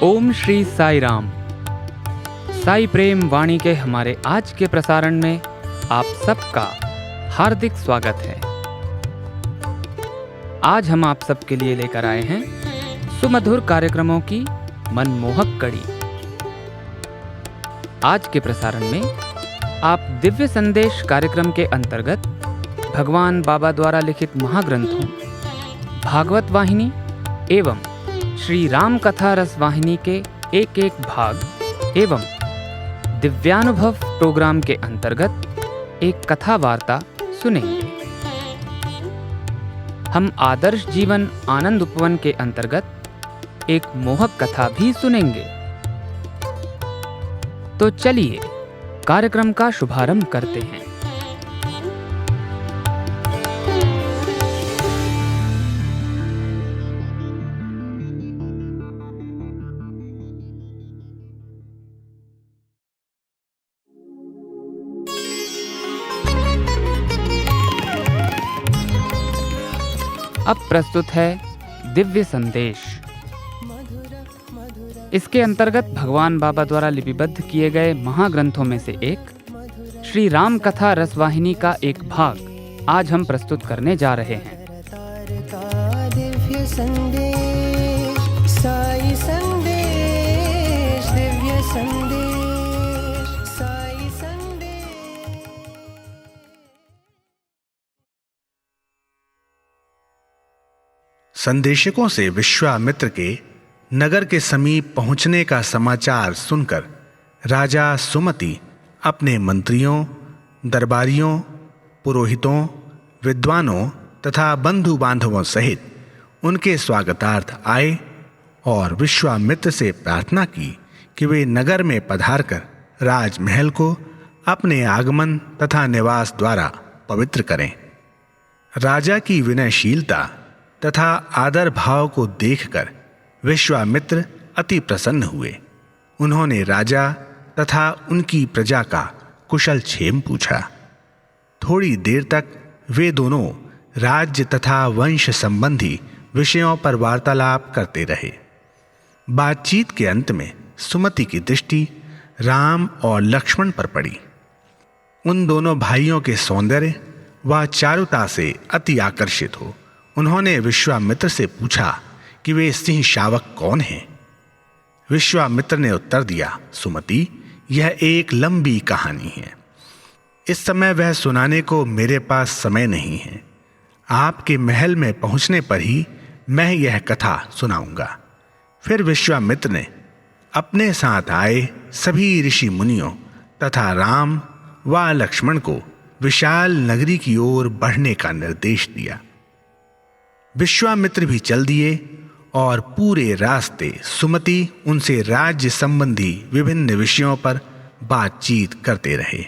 ओम श्री साई राम। साई प्रेम वाणी के हमारे आज के प्रसारण में आप सबका हार्दिक स्वागत है। आज हम आप सबके लिए लेकर आए हैं सुमधुर कार्यक्रमों की मनमोहक कड़ी। आज के प्रसारण में आप दिव्य संदेश कार्यक्रम के अंतर्गत भगवान बाबा द्वारा लिखित महाग्रंथों भागवत वाहिनी एवं श्री राम कथा रस वाहिनी के एक एक भाग एवं दिव्यानुभव प्रोग्राम के अंतर्गत एक कथा वार्ता सुनेंगे। हम आदर्श जीवन आनंद उपवन के अंतर्गत एक मोहक कथा भी सुनेंगे। तो चलिए कार्यक्रम का शुभारंभ करते हैं। अब प्रस्तुत है दिव्य संदेश। इसके अंतर्गत भगवान बाबा द्वारा लिपिबद्ध किए गए महाग्रंथों में से एक श्री राम कथा रस वाहिनी का एक भाग आज हम प्रस्तुत करने जा रहे हैं। दिव्य संदेश, साई संदेश, दिव्य संदेश, साई संदेश। संदेशकों से विश्वामित्र के नगर के समीप पहुंचने का समाचार सुनकर राजा सुमति अपने मंत्रियों, दरबारियों, पुरोहितों, विद्वानों तथा बंधु बांधवों सहित उनके स्वागतार्थ आए और विश्वामित्र से प्रार्थना की कि वे नगर में पधारकर राजमहल को अपने आगमन तथा निवास द्वारा पवित्र करें। राजा की विनयशीलता तथा आदर भाव को देखकर विश्वामित्र अति प्रसन्न हुए। उन्होंने राजा तथा उनकी प्रजा का कुशल क्षेम पूछा। थोड़ी देर तक वे दोनों राज्य तथा वंश संबंधी विषयों पर वार्तालाप करते रहे। बातचीत के अंत में सुमति की दृष्टि राम और लक्ष्मण पर पड़ी। उन दोनों भाइयों के सौंदर्य व चारुता से अति आकर्षित हो उन्होंने विश्वामित्र से पूछा कि वे सिंह शावक कौन हैं। विश्वामित्र ने उत्तर दिया, सुमति, यह एक लंबी कहानी है। इस समय वह सुनाने को मेरे पास समय नहीं है। आपके महल में पहुंचने पर ही मैं यह कथा सुनाऊंगा। फिर विश्वामित्र ने अपने साथ आए सभी ऋषि मुनियों तथा राम व लक्ष्मण को विशाल नगरी की ओर बढ़ने का निर्देश दिया। विश्वामित्र भी चल दिए और पूरे रास्ते सुमति उनसे राज्य संबंधी विभिन्न विषयों पर बातचीत करते रहे।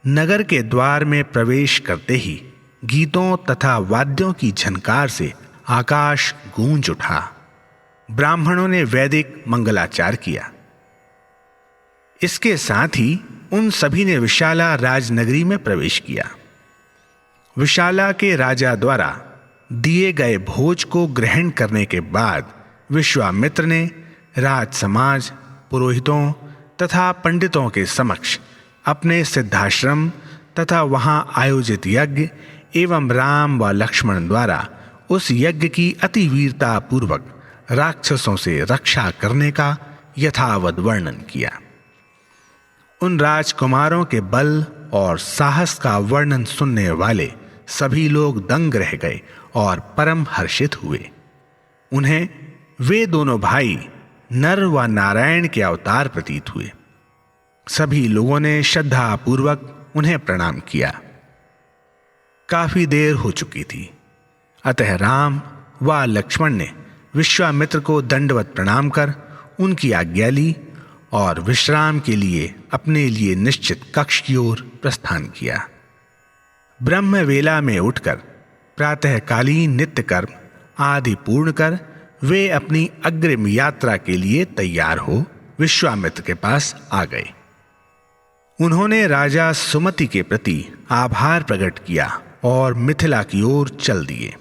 नगर के द्वार में प्रवेश करते ही गीतों तथा वाद्यों की झनकार से आकाश गूंज उठा। ब्राह्मणों ने वैदिक मंगलाचार किया। इसके साथ ही उन सभी ने विशाला राजनगरी में प्रवेश किया। विशाला के राजा द्वारा दिए गए भोज को ग्रहण करने के बाद विश्वामित्र ने राज समाज, पुरोहितों तथा पंडितों के समक्ष अपने सिद्धाश्रम तथा वहां आयोजित यज्ञ एवं राम व लक्ष्मण द्वारा उस यज्ञ की अति वीरता पूर्वक राक्षसों से रक्षा करने का यथावत वर्णन किया। उन राजकुमारों के बल और साहस का वर्णन सुनने वाले सभी लोग दंग रह गए और परम हर्षित हुए। उन्हें वे दोनों भाई नर व नारायण के अवतार प्रतीत हुए। सभी लोगों ने श्रद्धा पूर्वक उन्हें प्रणाम किया। काफी देर हो चुकी थी, अतः राम व लक्ष्मण ने विश्वामित्र को दंडवत प्रणाम कर उनकी आज्ञा ली और विश्राम के लिए अपने लिए निश्चित कक्ष की ओर प्रस्थान किया। ब्रह्म वेला में उठकर प्रातःकालीन नित्य कर्म आदि पूर्ण कर वे अपनी अग्रिम यात्रा के लिए तैयार हो विश्वामित्र के पास आ गए। उन्होंने राजा सुमति के प्रति आभार प्रकट किया और मिथिला की ओर चल दिए।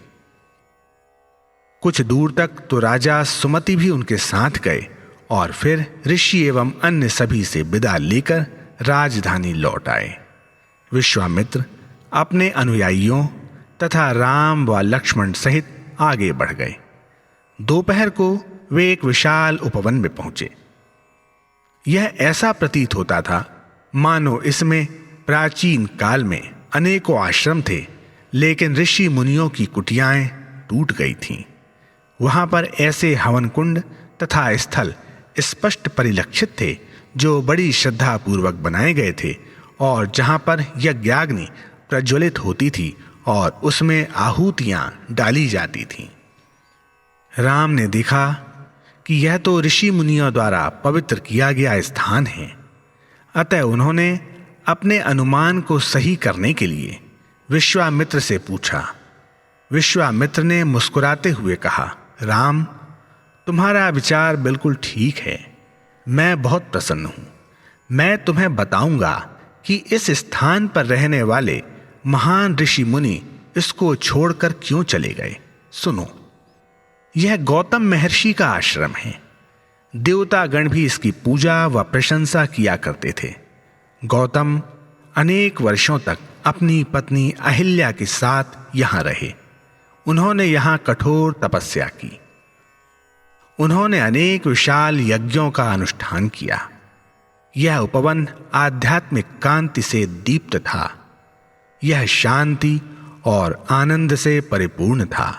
कुछ दूर तक तो राजा सुमति भी उनके साथ गए और फिर ऋषि एवं अन्य सभी से विदा लेकर राजधानी लौट आए। विश्वामित्र अपने अनुयायियों तथा राम व लक्ष्मण सहित आगे बढ़ गए। दोपहर को वे एक विशाल उपवन में पहुंचे। यह ऐसा प्रतीत होता था मानो इसमें प्राचीन काल में अनेकों आश्रम थे, लेकिन ऋषि मुनियों की कुटियाएं टूट गई थीं। वहां पर ऐसे हवन कुंड तथा स्थल स्पष्ट परिलक्षित थे जो बड़ी श्रद्धा पूर्वक बनाए गए थे और जहां पर यज्ञाग्नि प्रज्वलित होती थी और उसमें आहुतियां डाली जाती थीं। राम ने देखा कि यह तो ऋषि मुनियों द्वारा पवित्र किया गया स्थान है। अतः उन्होंने अपने अनुमान को सही करने के लिए विश्वामित्र से पूछा। विश्वामित्र ने मुस्कुराते हुए कहा, राम, तुम्हारा विचार बिल्कुल ठीक है। मैं बहुत प्रसन्न हूं। मैं तुम्हें बताऊंगा कि इस स्थान पर रहने वाले महान ऋषि मुनि इसको छोड़कर क्यों चले गए। सुनो, यह गौतम महर्षि का आश्रम है। देवतागण भी इसकी पूजा व प्रशंसा किया करते थे। गौतम अनेक वर्षों तक अपनी पत्नी अहिल्या के साथ यहां रहे। उन्होंने यहां कठोर तपस्या की। उन्होंने अनेक विशाल यज्ञों का अनुष्ठान किया। यह उपवन आध्यात्मिक कांति से दीप्त था। यह शांति और आनंद से परिपूर्ण था।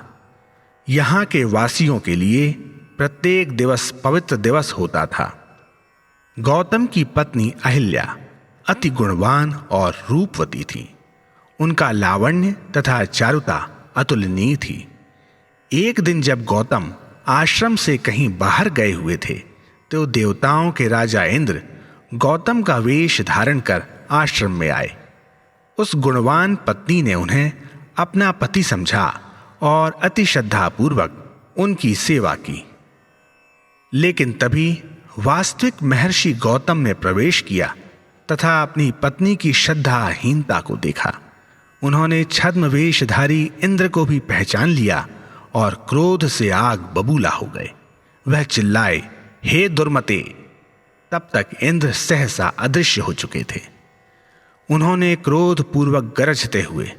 यहां के वासियों के लिए प्रत्येक दिवस पवित्र दिवस होता था। गौतम की पत्नी अहिल्या अति गुणवान और रूपवती थी। उनका लावण्य तथा चारुता अतुलनीय थी। एक दिन जब गौतम आश्रम से कहीं बाहर गए हुए थे तो देवताओं के राजा इंद्र गौतम का वेश धारण कर आश्रम में आए। उस गुणवान पत्नी ने उन्हें अपना पति समझा और अति श्रद्धापूर्वक उनकी सेवा की। लेकिन तभी वास्तविक महर्षि गौतम ने प्रवेश किया तथा अपनी पत्नी की श्रद्धाहीनता को देखा। उन्होंने छद्म वेशधारी इंद्र को भी पहचान लिया और क्रोध से आग बबूला हो गए। वह चिल्लाए, हे दुर्मते! तब तक इंद्र सहसा अदृश्य हो चुके थे। उन्होंने क्रोधपूर्वक गरजते हुए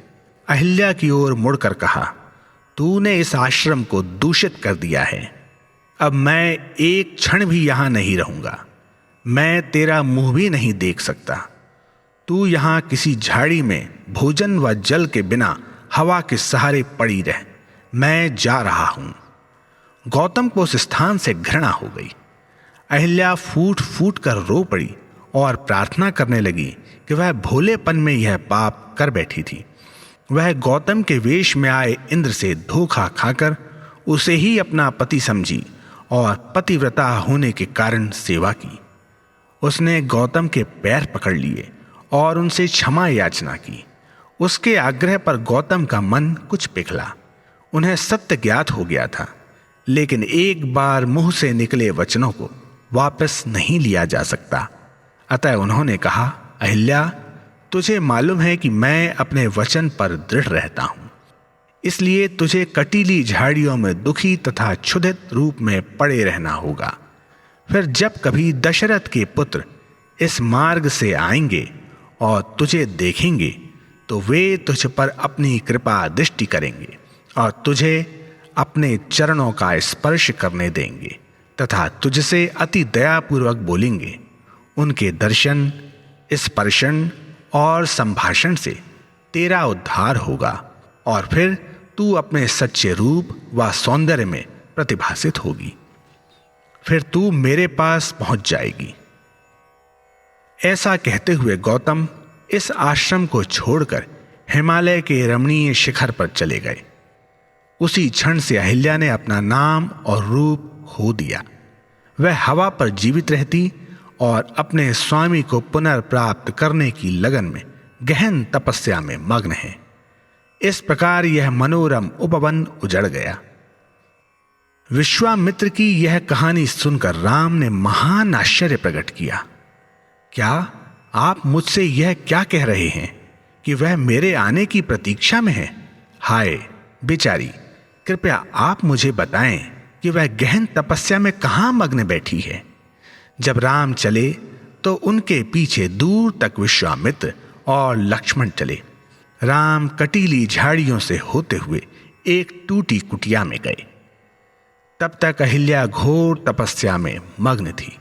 अहिल्या की ओर मुड़कर कहा, तूने इस आश्रम को दूषित कर दिया है। अब मैं एक क्षण भी यहां नहीं रहूंगा। मैं तेरा मुंह भी नहीं देख सकता। तू यहां किसी झाड़ी में भोजन व जल के बिना हवा के सहारे पड़ी रह। मैं जा रहा हूं। गौतम को उस स्थान से घृणा हो गई। अहिल्या फूट फूट कर रो पड़ी और प्रार्थना करने लगी कि वह भोलेपन में यह पाप कर बैठी थी। वह गौतम के वेश में आए इंद्र से धोखा खाकर उसे ही अपना पति समझी और पतिव्रता होने के कारण सेवा की। उसने गौतम के पैर पकड़ लिए और उनसे क्षमा याचना की। उसके आग्रह पर गौतम का मन कुछ पिघला। उन्हें सत्य ज्ञात हो गया था, लेकिन एक बार मुंह से निकले वचनों को वापस नहीं लिया जा सकता। अतः उन्होंने कहा, अहिल्या, तुझे मालूम है कि मैं अपने वचन पर दृढ़ रहता हूं, इसलिए तुझे कटीली झाड़ियों में दुखी तथा क्षुधित रूप में पड़े रहना होगा। फिर जब कभी दशरथ के पुत्र इस मार्ग से आएंगे और तुझे देखेंगे तो वे तुझ पर अपनी कृपा दृष्टि करेंगे और तुझे अपने चरणों का स्पर्श करने देंगे तथा तुझसे अति दयापूर्वक बोलेंगे। उनके दर्शन, स्पर्शन और संभाषण से तेरा उद्धार होगा और फिर तू अपने सच्चे रूप व सौंदर्य में प्रतिभासित होगी। फिर तू मेरे पास पहुंच जाएगी। ऐसा कहते हुए गौतम इस आश्रम को छोड़कर हिमालय के रमणीय शिखर पर चले गए। उसी क्षण से अहिल्या ने अपना नाम और रूप खो दिया। वह हवा पर जीवित रहती और अपने स्वामी को पुनर्प्राप्त करने की लगन में गहन तपस्या में मग्न है। इस प्रकार यह मनोरम उपवन उजड़ गया। विश्वामित्र की यह कहानी सुनकर राम ने महान आश्चर्य प्रकट किया। क्या आप मुझसे यह क्या कह रहे हैं कि वह मेरे आने की प्रतीक्षा में है? हाय बेचारी, कृपया आप मुझे बताएं कि वह गहन तपस्या में कहां मग्न बैठी है। जब राम चले तो उनके पीछे दूर तक विश्वामित्र और लक्ष्मण चले। राम कटीली झाड़ियों से होते हुए एक टूटी कुटिया में गए। तब तक अहिल्या घोर तपस्या में मग्न थी।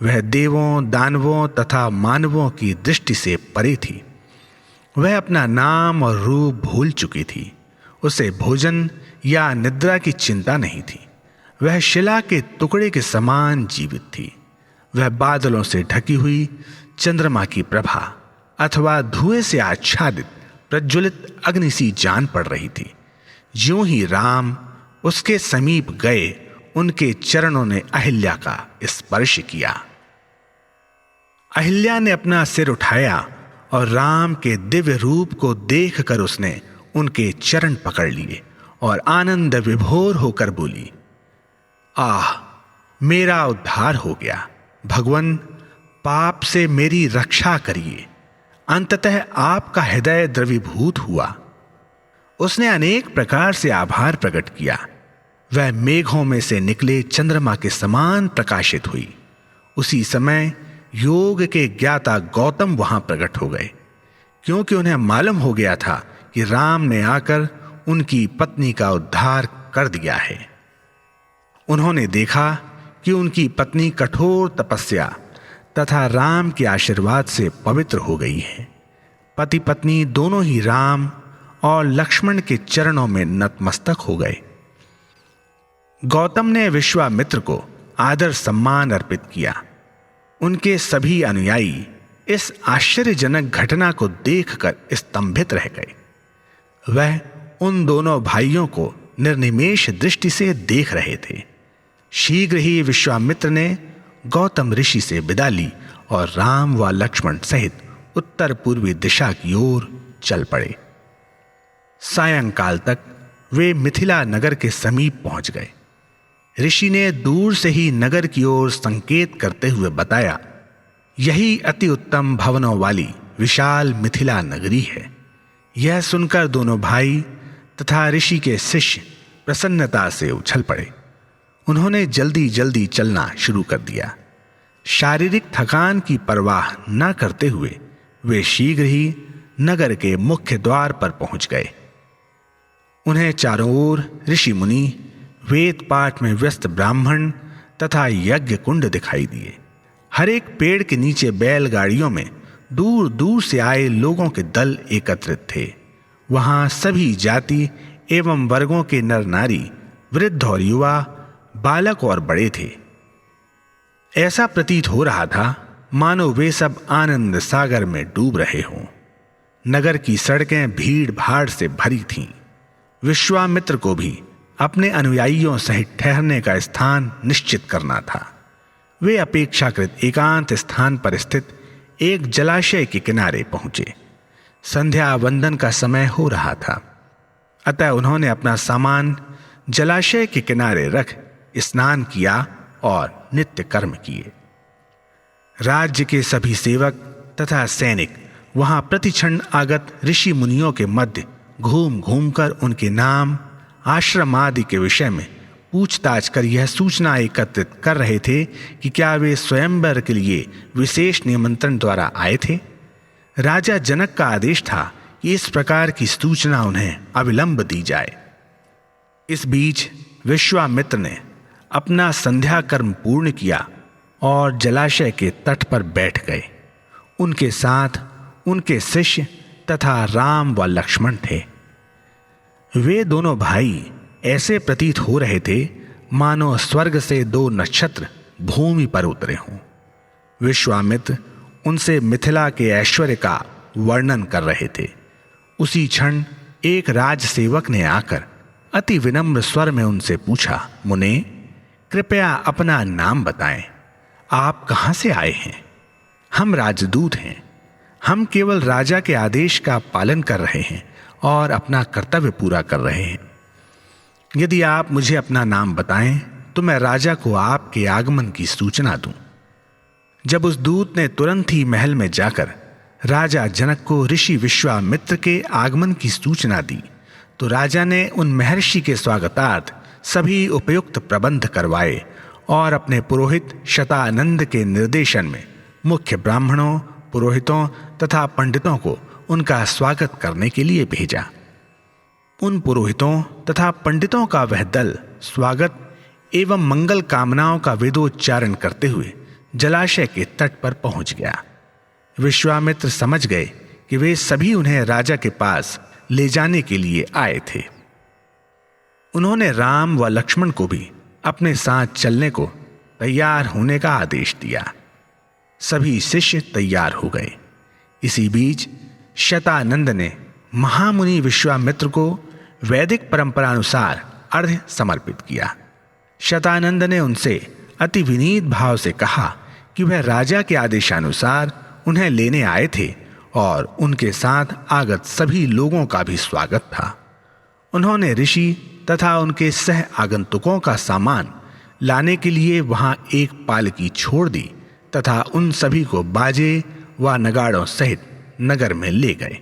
वह देवों, दानवों तथा मानवों की दृष्टि से परे थी। वह अपना नाम और रूप भूल चुकी थी। उसे भोजन या निद्रा की चिंता नहीं थी। वह शिला के टुकड़े के समान जीवित थी। वह बादलों से ढकी हुई चंद्रमा की प्रभा अथवा धुएं से आच्छादित प्रज्वलित अग्नि सी जान पड़ रही थी। ज्यों ही राम उसके समीप गए, उनके चरणों ने अहिल्या का स्पर्श किया। अहिल्या ने अपना सिर उठाया और राम के दिव्य रूप को देखकर उसने उनके चरण पकड़ लिए और आनंद विभोर होकर बोली, आह, मेरा उद्धार हो गया। भगवान, पाप से मेरी रक्षा करिए। अंततः आपका हृदय द्रवीभूत हुआ। उसने अनेक प्रकार से आभार प्रकट किया। वह मेघों में से निकले चंद्रमा के समान प्रकाशित हुई। उसी समय योग के ज्ञाता गौतम वहां प्रकट हो गए, क्योंकि उन्हें मालूम हो गया था कि राम ने आकर उनकी पत्नी का उद्धार कर दिया है। उन्होंने देखा कि उनकी पत्नी कठोर तपस्या तथा राम के आशीर्वाद से पवित्र हो गई है। पति पत्नी दोनों ही राम और लक्ष्मण के चरणों में नतमस्तक हो गए। गौतम ने विश्वामित्र को आदर सम्मान अर्पित किया। उनके सभी अनुयायी इस आश्चर्यजनक घटना को देखकर स्तंभित रह गए। वह उन दोनों भाइयों को निर्निमेष दृष्टि से देख रहे थे। शीघ्र ही विश्वामित्र ने गौतम ऋषि से विदा ली और राम व लक्ष्मण सहित उत्तर पूर्वी दिशा की ओर चल पड़े। सायंकाल तक वे मिथिला नगर के समीप पहुंच गए। ऋषि ने दूर से ही नगर की ओर संकेत करते हुए बताया, यही अति उत्तम भवनों वाली विशाल मिथिला नगरी है। यह सुनकर दोनों भाई तथा ऋषि के शिष्य प्रसन्नता से उछल पड़े। उन्होंने जल्दी जल्दी चलना शुरू कर दिया। शारीरिक थकान की परवाह न करते हुए वे शीघ्र ही नगर के मुख्य द्वार पर पहुंच गए। उन्हें चारों ओर ऋषि मुनि, वेद पाठ में व्यस्त ब्राह्मण तथा यज्ञ कुंड दिखाई दिए। हर एक पेड़ के नीचे बैलगाड़ियों में दूर दूर से आए लोगों के दल एकत्रित थे। वहां सभी जाति एवं वर्गों के नर नारी, वृद्ध और युवा, बालक और बड़े थे। ऐसा प्रतीत हो रहा था मानो वे सब आनंद सागर में डूब रहे हों। नगर की सड़कें भीड़ भाड़ से भरी थीं। विश्वामित्र को भी अपने अनुयायियों सहित ठहरने का स्थान निश्चित करना था। वे अपेक्षाकृत एकांत स्थान पर स्थित एक जलाशय के किनारे पहुंचे। संध्या वंदन का समय हो रहा था, अतः उन्होंने अपना सामान जलाशय के किनारे रख स्नान किया और नित्य कर्म किए। राज्य के सभी सेवक तथा सैनिक वहां प्रतिक्षण आगत ऋषि मुनियों के मध्य घूम घूमकर उनके नाम, आश्रम आदि के विषय में पूछताछ कर यह सूचना एकत्रित कर रहे थे कि क्या वे स्वयंवर के लिए विशेष निमंत्रण द्वारा आए थे। राजा जनक का आदेश था कि इस प्रकार की सूचना उन्हें अविलंब दी जाए। इस बीच विश्वामित्र ने अपना संध्या कर्म पूर्ण किया और जलाशय के तट पर बैठ गए। उनके साथ उनके शिष्य तथा राम व लक्ष्मण थे। वे दोनों भाई ऐसे प्रतीत हो रहे थे मानो स्वर्ग से दो नक्षत्र भूमि पर उतरे हों। विश्वामित्र उनसे मिथिला के ऐश्वर्य का वर्णन कर रहे थे। उसी क्षण एक राजसेवक ने आकर अति विनम्र स्वर में उनसे पूछा, मुने, कृपया अपना नाम बताएं। आप कहां से आए हैं? हम राजदूत हैं। हम केवल राजा के आदेश का पालन कर रहे हैं और अपना कर्तव्य पूरा कर रहे हैं। यदि आप मुझे अपना नाम बताएं तो मैं राजा को आपके आगमन की सूचना दूं। जब उस दूत ने तुरंत ही महल में जाकर राजा जनक को ऋषि विश्वामित्र के आगमन की सूचना दी तो राजा ने उन महर्षि के स्वागतार्थ सभी उपयुक्त प्रबंध करवाए और अपने पुरोहित शतानंद के निर्देशन में मुख्य ब्राह्मणों, पुरोहितों तथा पंडितों को उनका स्वागत करने के लिए भेजा। उन पुरोहितों तथा पंडितों का वह दल स्वागत एवं मंगल कामनाओं का वेदोच्चारण करते हुए जलाशय के तट पर पहुंच गया। विश्वामित्र समझ गए कि वे सभी उन्हें राजा के पास ले जाने के लिए आए थे। उन्होंने राम व लक्ष्मण को भी अपने साथ चलने को तैयार होने का आदेश दिया। सभी शिष्य तैयार हो गए। इसी बीच शतानंद ने महामुनि विश्वामित्र को वैदिक परंपरानुसार अर्घ्य समर्पित किया। शतानंद ने उनसे अति विनीत भाव से कहा कि वह राजा के आदेशानुसार उन्हें लेने आए थे और उनके साथ आगत सभी लोगों का भी स्वागत था। उन्होंने ऋषि तथा उनके सह आगंतुकों का सामान लाने के लिए वहां एक पालकी छोड़ दी तथा उन सभी को बाजे व नगाड़ों सहित नगर में ले गए।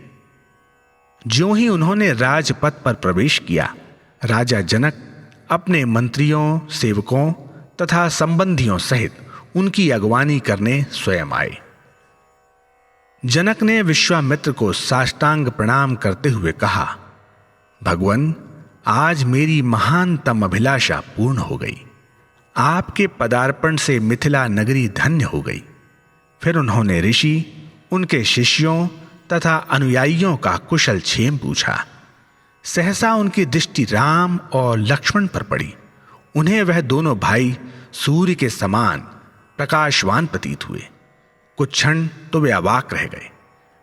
ज्यों ही उन्होंने राजपथ पर प्रवेश किया, राजा जनक अपने मंत्रियों, सेवकों तथा संबंधियों सहित उनकी अगवानी करने स्वयं आए। जनक ने विश्वामित्र को साष्टांग प्रणाम करते हुए कहा, भगवन, आज मेरी महानतम अभिलाषा पूर्ण हो गई। आपके पदार्पण से मिथिला नगरी धन्य हो गई। फिर उन्होंने ऋषि, उनके शिष्यों तथा अनुयायियों का कुशल क्षेम पूछा। सहसा उनकी दृष्टि राम और लक्ष्मण पर पड़ी। उन्हें वह दोनों भाई सूर्य के समान प्रकाशवान प्रतीत हुए। कुछ क्षण तो वे अवाक रह गए।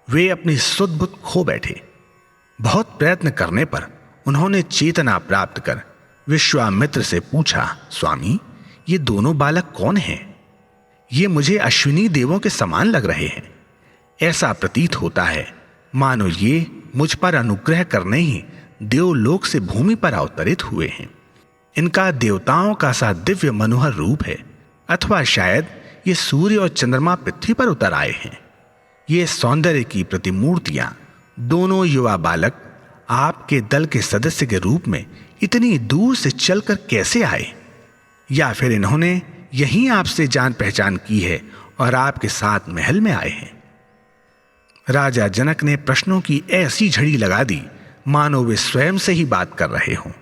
वे अपनी सुध बुध खो बैठे। बहुत प्रयत्न करने पर उन्होंने चेतना प्राप्त कर विश्वामित्र से पूछा, स्वामी, ये दोनों बालक कौन हैं? ये मुझे अश्विनी देवों के समान लग रहे हैं। ऐसा प्रतीत होता है मानो ये मुझ पर अनुग्रह करने ही देवलोक से भूमि पर अवतरित हुए हैं। इनका देवताओं का सा दिव्य मनोहर रूप है, अथवा शायद ये सूर्य और चंद्रमा पृथ्वी पर उतर आए हैं। ये सौंदर्य की प्रतिमूर्तियां दोनों युवा बालक आपके दल के सदस्य के रूप में इतनी दूर से चलकर कैसे आए? या फिर इन्होंने यहीं आपसे जान पहचान की है और आपके साथ महल में आए हैं? राजा जनक ने प्रश्नों की ऐसी झड़ी लगा दी मानो वे स्वयं से ही बात कर रहे हों।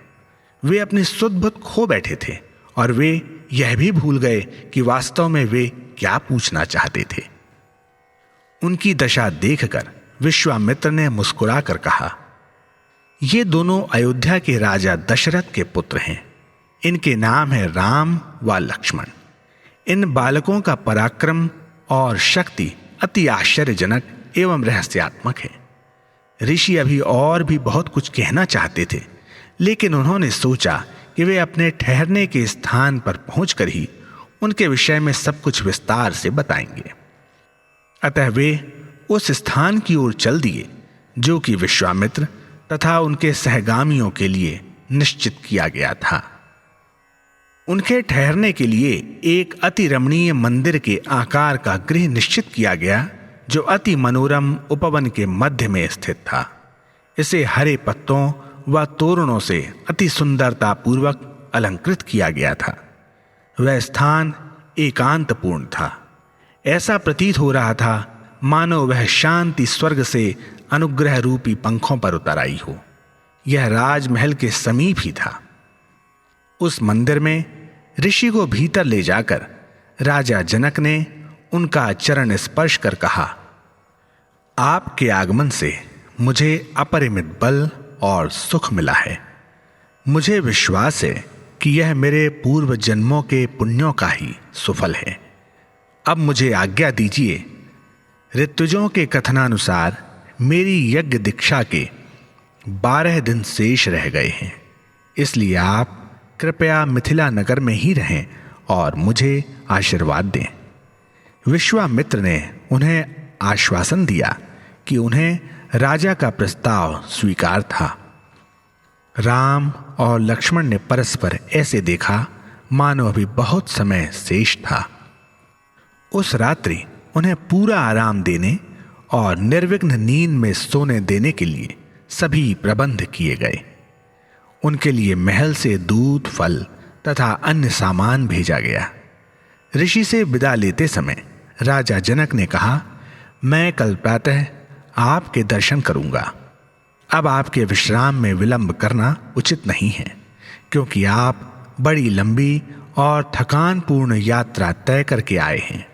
वे अपनी सुध बुध खो बैठे थे और वे यह भी भूल गए कि वास्तव में वे क्या पूछना चाहते थे। उनकी दशा देखकर विश्वामित्र ने मुस्कुराकर कहा, ये दोनों अयोध्या के राजा दशरथ के पुत्र हैं। इनके नाम है राम व लक्ष्मण। इन बालकों का पराक्रम और शक्ति अति आश्चर्यजनक एवं रहस्यात्मक है। ऋषि अभी और भी बहुत कुछ कहना चाहते थे, लेकिन उन्होंने सोचा कि वे अपने ठहरने के स्थान पर पहुंचकर ही उनके विषय में सब कुछ विस्तार से बताएंगे। अतः वे उस स्थान की ओर चल दिए जो कि विश्वामित्र तथा उनके सहगामियों के लिए निश्चित किया गया था। उनके ठहरने के लिए एक अति रमणीय मंदिर के आकार का गृह निश्चित किया गया, जो अति मनोरम उपवन के मध्य में स्थित था। इसे हरे पत्तों व तोरणों से अति सुंदरता पूर्वक अलंकृत किया गया था। वह स्थान एकांतपूर्ण था। ऐसा प्रतीत हो रहा था मानो वह शांति स्वर्ग से अनुग्रह रूपी पंखों पर उतर आई हो। यह राजमहल के समीप ही था। उस मंदिर में ऋषि को भीतर ले जाकर राजा जनक ने उनका चरण स्पर्श कर कहा, आपके आगमन से मुझे अपरिमित बल और सुख मिला है। मुझे विश्वास है कि यह मेरे पूर्व जन्मों के पुण्यों का ही सुफल है। अब मुझे आज्ञा दीजिए। ऋतुजों के कथनानुसार मेरी यज्ञ दीक्षा के 12 दिन शेष रह गए हैं, इसलिए आप कृपया मिथिला नगर में ही रहें और मुझे आशीर्वाद दें। विश्वामित्र ने उन्हें आश्वासन दिया कि उन्हें राजा का प्रस्ताव स्वीकार था। राम और लक्ष्मण ने परस्पर ऐसे देखा मानो अभी बहुत समय शेष था। उस रात्रि उन्हें पूरा आराम देने और निर्विघ्न नींद में सोने देने के लिए सभी प्रबंध किए गए। उनके लिए महल से दूध, फल तथा अन्य सामान भेजा गया। ऋषि से विदा लेते समय राजा जनक ने कहा, मैं कल प्रातः आपके दर्शन करूंगा। अब आपके विश्राम में विलंब करना उचित नहीं है, क्योंकि आप बड़ी लंबी और थकानपूर्ण यात्रा तय करके आए हैं।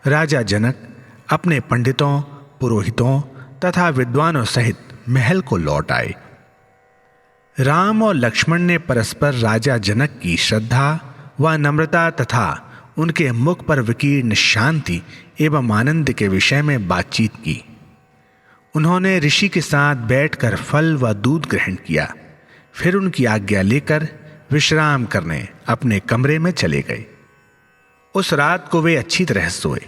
राजा जनक अपने पंडितों, पुरोहितों तथा विद्वानों सहित महल को लौट आए। राम और लक्ष्मण ने परस्पर राजा जनक की श्रद्धा व नम्रता तथा उनके मुख पर विकीर्ण शांति एवं आनंद के विषय में बातचीत की। उन्होंने ऋषि के साथ बैठकर फल व दूध ग्रहण किया, फिर उनकी आज्ञा लेकर विश्राम करने अपने कमरे में चले गए। उस रात को वे अच्छी तरह सोए।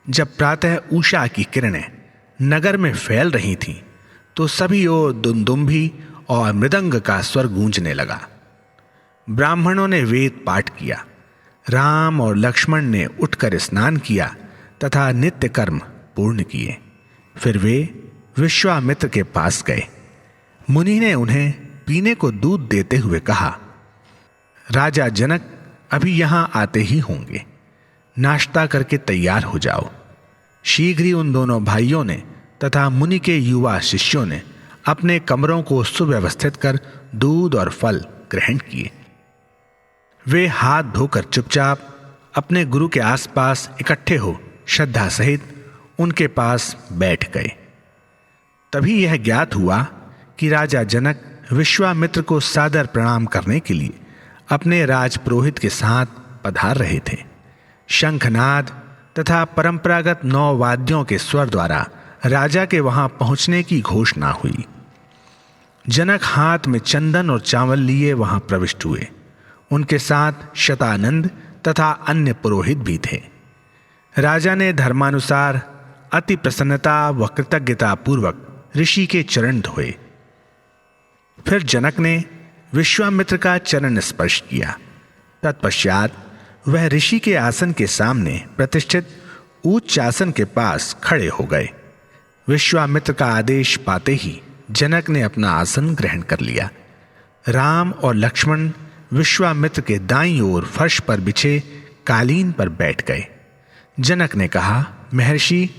जब प्रातः उषा की किरणें नगर में फैल रही थीं, तो सभी ओर दुंदुम्भी और मृदंग का स्वर गूंजने लगा। ब्राह्मणों ने वेद पाठ किया। राम और लक्ष्मण ने उठकर स्नान किया तथा नित्य कर्म पूर्ण किए। फिर वे विश्वामित्र के पास गए। मुनि ने उन्हें पीने को दूध देते हुए कहा, राजा जनक अभी यहां आते ही होंगे, नाश्ता करके तैयार हो जाओ। शीघ्र ही उन दोनों भाइयों ने तथा मुनि के युवा शिष्यों ने अपने कमरों को सुव्यवस्थित कर दूध और फल ग्रहण किए। वे हाथ धोकर चुपचाप अपने गुरु के आसपास इकट्ठे हो श्रद्धा सहित उनके पास बैठ गए। तभी यह ज्ञात हुआ कि राजा जनक विश्वामित्र को सादर प्रणाम करने के लिए अपने राजपुरोहित के साथ पधार रहे थे। शंखनाद तथा परंपरागत 9 वाद्यों के स्वर द्वारा राजा के वहां पहुंचने की घोषणा हुई। जनक हाथ में चंदन और चावल लिए वहां प्रविष्ट हुए। उनके साथ शतानंद तथा अन्य पुरोहित भी थे। राजा ने धर्मानुसार अति प्रसन्नता व कृतज्ञता पूर्वक ऋषि के चरण धोए। फिर जनक ने विश्वामित्र का चरण स्पर्श किया। तत्पश्चात वह ऋषि के आसन के सामने प्रतिष्ठित उच्च आसन के पास खड़े हो गए। विश्वामित्र का आदेश पाते ही जनक ने अपना आसन ग्रहण कर लिया। राम और लक्ष्मण विश्वामित्र के दाईं ओर फर्श पर बिछे कालीन पर बैठ गए। जनक ने कहा, महर्षि,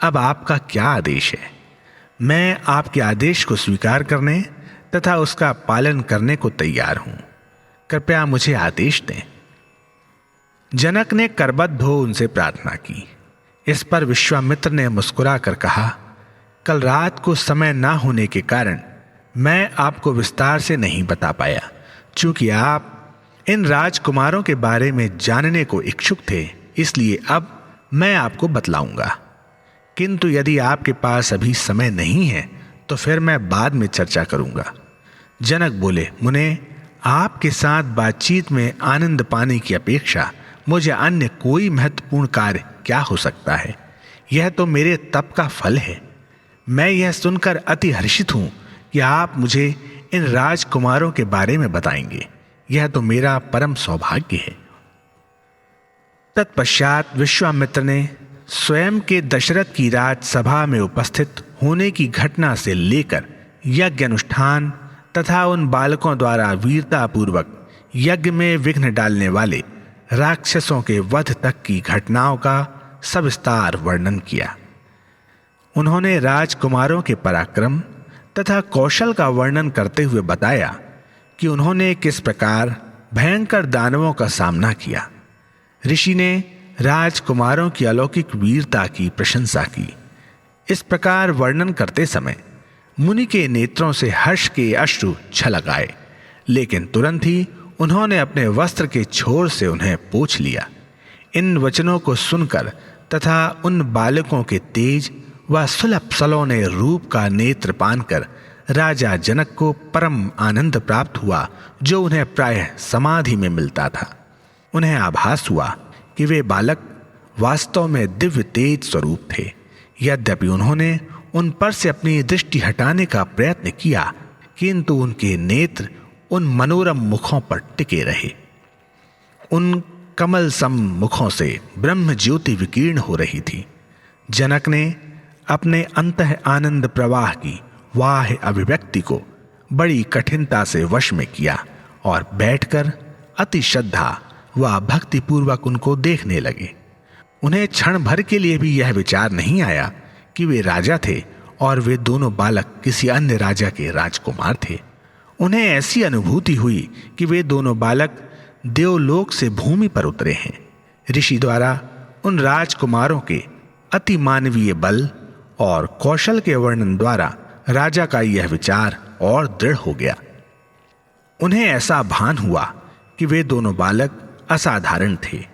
अब आपका क्या आदेश है? मैं आपके आदेश को स्वीकार करने तथा उसका पालन करने को तैयार हूं। कृपया मुझे आदेश दें। जनक ने करबद्ध हो उनसे प्रार्थना की। इस पर विश्वामित्र ने मुस्कुरा कर कहा, कल रात को समय ना होने के कारण मैं आपको विस्तार से नहीं बता पाया। चूंकि आप इन राजकुमारों के बारे में जानने को इच्छुक थे, इसलिए अब मैं आपको बतलाऊंगा। किंतु यदि आपके पास अभी समय नहीं है तो फिर मैं बाद में चर्चा करूंगा। जनक बोले, मुने, आपके साथ बातचीत में आनंद पाने की अपेक्षा मुझे अन्य कोई महत्वपूर्ण कार्य क्या हो सकता है? यह तो मेरे तप का फल है। मैं यह सुनकर अति हर्षित हूं कि आप मुझे इन राजकुमारों के बारे में बताएंगे। यह तो मेरा परम सौभाग्य है। तत्पश्चात विश्वामित्र ने स्वयं के दशरथ की राजसभा में उपस्थित होने की घटना से लेकर यज्ञ अनुष्ठान तथा उन बालकों द्वारा वीरतापूर्वक यज्ञ में विघ्न डालने वाले राक्षसों के वध तक की घटनाओं का सविस्तार वर्णन किया। उन्होंने राजकुमारों के पराक्रम तथा कौशल का वर्णन करते हुए बताया कि उन्होंने किस प्रकार भयंकर दानवों का सामना किया। ऋषि ने राजकुमारों की अलौकिक वीरता की प्रशंसा की। इस प्रकार वर्णन करते समय मुनि के नेत्रों से हर्ष के अश्रु छलक आए, लेकिन तुरंत ही उन्होंने अपने वस्त्र के छोर से उन्हें पोंछ लिया। इन वचनों को सुनकर तथा उन बालकों के तेज व सुलभ सलोने रूप का नेत्र पान कर राजा जनक को परम आनंद प्राप्त हुआ, जो उन्हें प्रायः समाधि में मिलता था। उन्हें आभास हुआ कि वे बालक वास्तव में दिव्य तेज स्वरूप थे। यद्यपि उन्होंने उन पर से अपनी दृष्टि हटाने का प्रयत्न किया, किंतु उनके नेत्र उन मनोरम मुखों पर टिके रहे। उन कमल सम मुखों से ब्रह्म ज्योति विकीर्ण हो रही थी। जनक ने अपने अंतः आनंद प्रवाह की वाह अभिव्यक्ति को बड़ी कठिनता से वश में किया और बैठकर अति श्रद्धा व भक्तिपूर्वक उनको देखने लगे। उन्हें क्षण भर के लिए भी यह विचार नहीं आया कि वे राजा थे और वे दोनों बालक किसी अन्य राजा के राजकुमार थे। उन्हें ऐसी अनुभूति हुई कि वे दोनों बालक देवलोक से भूमि पर उतरे हैं। ऋषि द्वारा उन राजकुमारों के अति मानवीय बल और कौशल के वर्णन द्वारा राजा का यह विचार और दृढ़ हो गया। उन्हें ऐसा भान हुआ कि वे दोनों बालक असाधारण थे।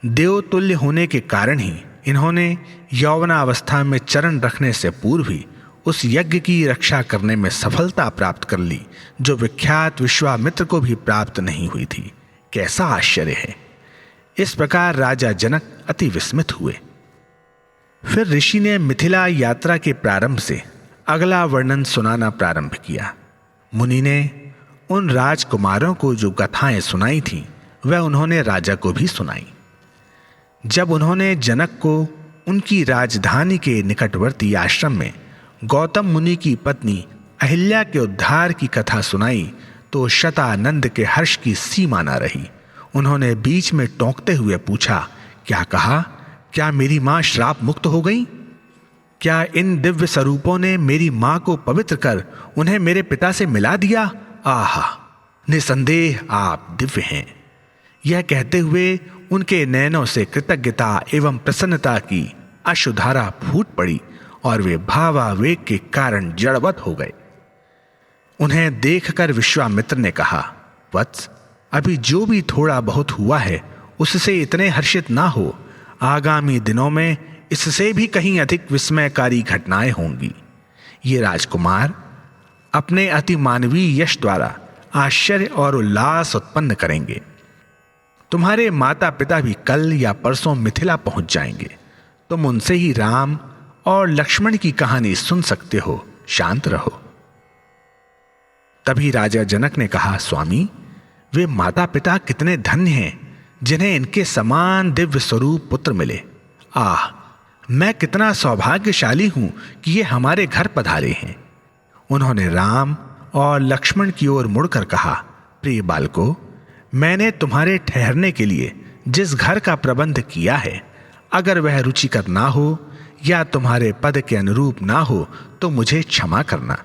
देवतुल्य होने के कारण ही इन्होंने यौवनावस्था में चरण रखने से पूर्व ही उस यज्ञ की रक्षा करने में सफलता प्राप्त कर ली, जो विख्यात विश्वामित्र को भी प्राप्त नहीं हुई थी। कैसा आश्चर्य है! इस प्रकार राजा जनक अति विस्मित हुए। फिर ऋषि ने मिथिला यात्रा के प्रारंभ से अगला वर्णन सुनाना प्रारंभ किया। मुनि ने उन राजकुमारों को जो कथाएं सुनाई थीं, वह उन्होंने राजा को भी सुनाई। जब उन्होंने जनक को उनकी राजधानी के निकटवर्ती आश्रम में गौतम मुनि की पत्नी अहिल्या के उद्धार की कथा सुनाई तो शतानंद के हर्ष की सीमा न रही। उन्होंने बीच में टोंकते हुए पूछा, क्या कहा? क्या मेरी मां श्राप मुक्त हो गई? क्या इन दिव्य स्वरूपों ने मेरी मां को पवित्र कर उन्हें मेरे पिता से मिला दिया? आहा, निसंदेह आप दिव्य हैं। यह कहते हुए उनके नयनों से कृतज्ञता एवं प्रसन्नता की अश्रुधारा फूट पड़ी और वे भावावेग के कारण जड़वत हो गए। उन्हें देखकर विश्वामित्र ने कहा, वत्स, अभी जो भी थोड़ा बहुत हुआ है उससे इतने हर्षित ना हो। आगामी दिनों में इससे भी कहीं अधिक विस्मयकारी घटनाएं होंगी। ये राजकुमार अपने अति मानवीय यश द्वारा आश्चर्य और उल्लास उत्पन्न करेंगे। तुम्हारे माता पिता भी कल या परसों मिथिला पहुंच जाएंगे। तुम उनसे ही राम और लक्ष्मण की कहानी सुन सकते हो। शांत रहो। तभी राजा जनक ने कहा, स्वामी, वे माता पिता कितने धन्य हैं जिन्हें इनके समान दिव्य स्वरूप पुत्र मिले। आह, मैं कितना सौभाग्यशाली हूं कि ये हमारे घर पधारे हैं। उन्होंने राम और लक्ष्मण की ओर मुड़कर कहा, प्रिय बालको, मैंने तुम्हारे ठहरने के लिए जिस घर का प्रबंध किया है, अगर वह रुचिकर ना हो या तुम्हारे पद के अनुरूप ना हो तो मुझे क्षमा करना।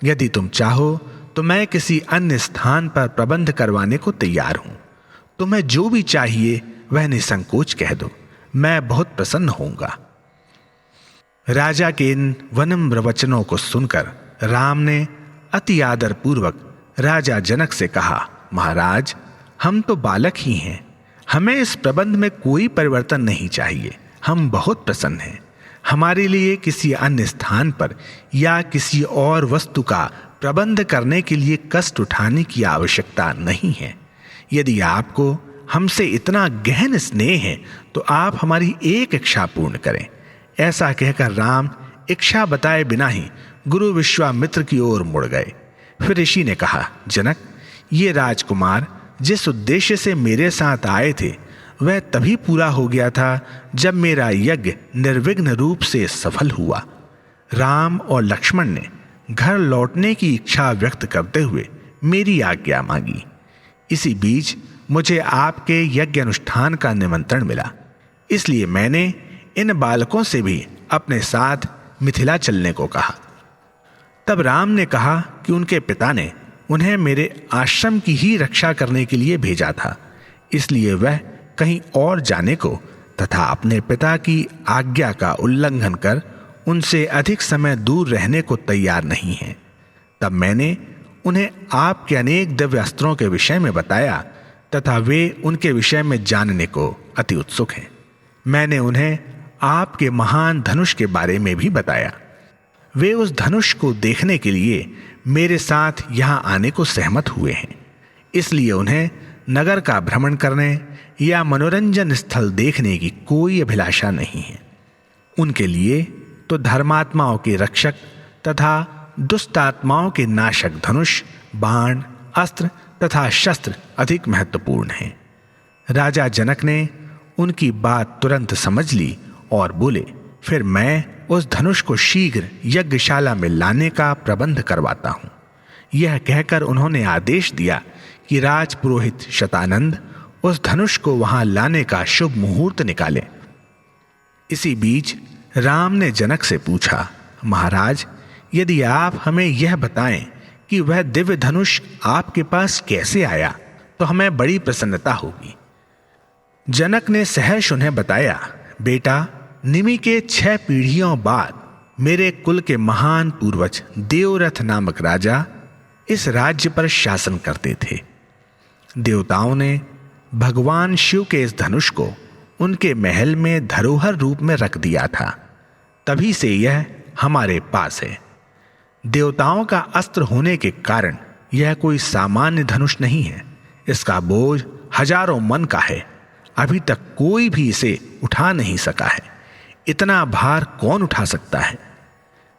यदि तुम चाहो तो मैं किसी अन्य स्थान पर प्रबंध करवाने को तैयार हूं। तुम्हें जो भी चाहिए वह निसंकोच कह दो, मैं बहुत प्रसन्न होऊंगा। राजा के इन विनम्र वचनों को सुनकर राम ने अति आदर पूर्वक राजा जनक से कहा, महाराज, हम तो बालक ही हैं। हमें इस प्रबंध में कोई परिवर्तन नहीं चाहिए। हम बहुत प्रसन्न हैं। हमारे लिए किसी अन्य स्थान पर या किसी और वस्तु का प्रबंध करने के लिए कष्ट उठाने की आवश्यकता नहीं है। यदि आपको हमसे इतना गहन स्नेह है तो आप हमारी एक इच्छा पूर्ण करें। ऐसा कहकर राम इच्छा बताए बिना ही गुरु विश्वामित्र की ओर मुड़ गए। फिर ऋषि ने कहा, जनक, ये राजकुमार जिस उद्देश्य से मेरे साथ आए थे वह तभी पूरा हो गया था जब मेरा यज्ञ निर्विघ्न रूप से सफल हुआ। राम और लक्ष्मण ने घर लौटने की इच्छा व्यक्त करते हुए मेरी आज्ञा मांगी। इसी बीच मुझे आपके यज्ञ अनुष्ठान का निमंत्रण मिला, इसलिए मैंने इन बालकों से भी अपने साथ मिथिला चलने को कहा। तब राम ने कहा कि उनके पिता ने उन्हें मेरे आश्रम की ही रक्षा करने के लिए भेजा था, इसलिए वह कहीं और जाने को तथा अपने पिता की आज्ञा का उल्लंघन कर उनसे अधिक समय दूर रहने को तैयार नहीं है। तब मैंने उन्हें आपके अनेक दिव्य अस्त्रों के विषय में बताया तथा वे उनके विषय में जानने को अति उत्सुक हैं। मैंने उन्हें आपके महान धनुष के बारे में भी बताया। वे उस धनुष को देखने के लिए मेरे साथ यहाँ आने को सहमत हुए हैं, इसलिए उन्हें नगर का भ्रमण करने या मनोरंजन स्थल देखने की कोई अभिलाषा नहीं है। उनके लिए तो धर्मात्माओं के रक्षक तथा दुष्टात्माओं के नाशक धनुष, बाण, अस्त्र तथा शस्त्र अधिक महत्वपूर्ण हैं। राजा जनक ने उनकी बात तुरंत समझ ली और बोले, फिर मैं उस धनुष को शीघ्र यज्ञशाला में लाने का प्रबंध करवाता हूं। यह कहकर उन्होंने आदेश दिया कि राजपुरोहित शतानंद उस धनुष को वहां लाने का शुभ मुहूर्त निकाले। इसी बीच राम ने जनक से पूछा, महाराज, यदि आप हमें यह बताएं कि वह दिव्य धनुष आपके पास कैसे आया तो हमें बड़ी प्रसन्नता होगी। जनक ने सहर्ष उन्हें बताया, बेटा, निमि के 6 पीढ़ियों बाद मेरे कुल के महान पूर्वज देवरथ नामक राजा इस राज्य पर शासन करते थे। देवताओं ने भगवान शिव के इस धनुष को उनके महल में धरोहर रूप में रख दिया था, तभी से यह हमारे पास है। देवताओं का अस्त्र होने के कारण यह कोई सामान्य धनुष नहीं है। इसका बोझ हजारों मन का है। अभी तक कोई भी इसे उठा नहीं सका है। इतना भार कौन उठा सकता है?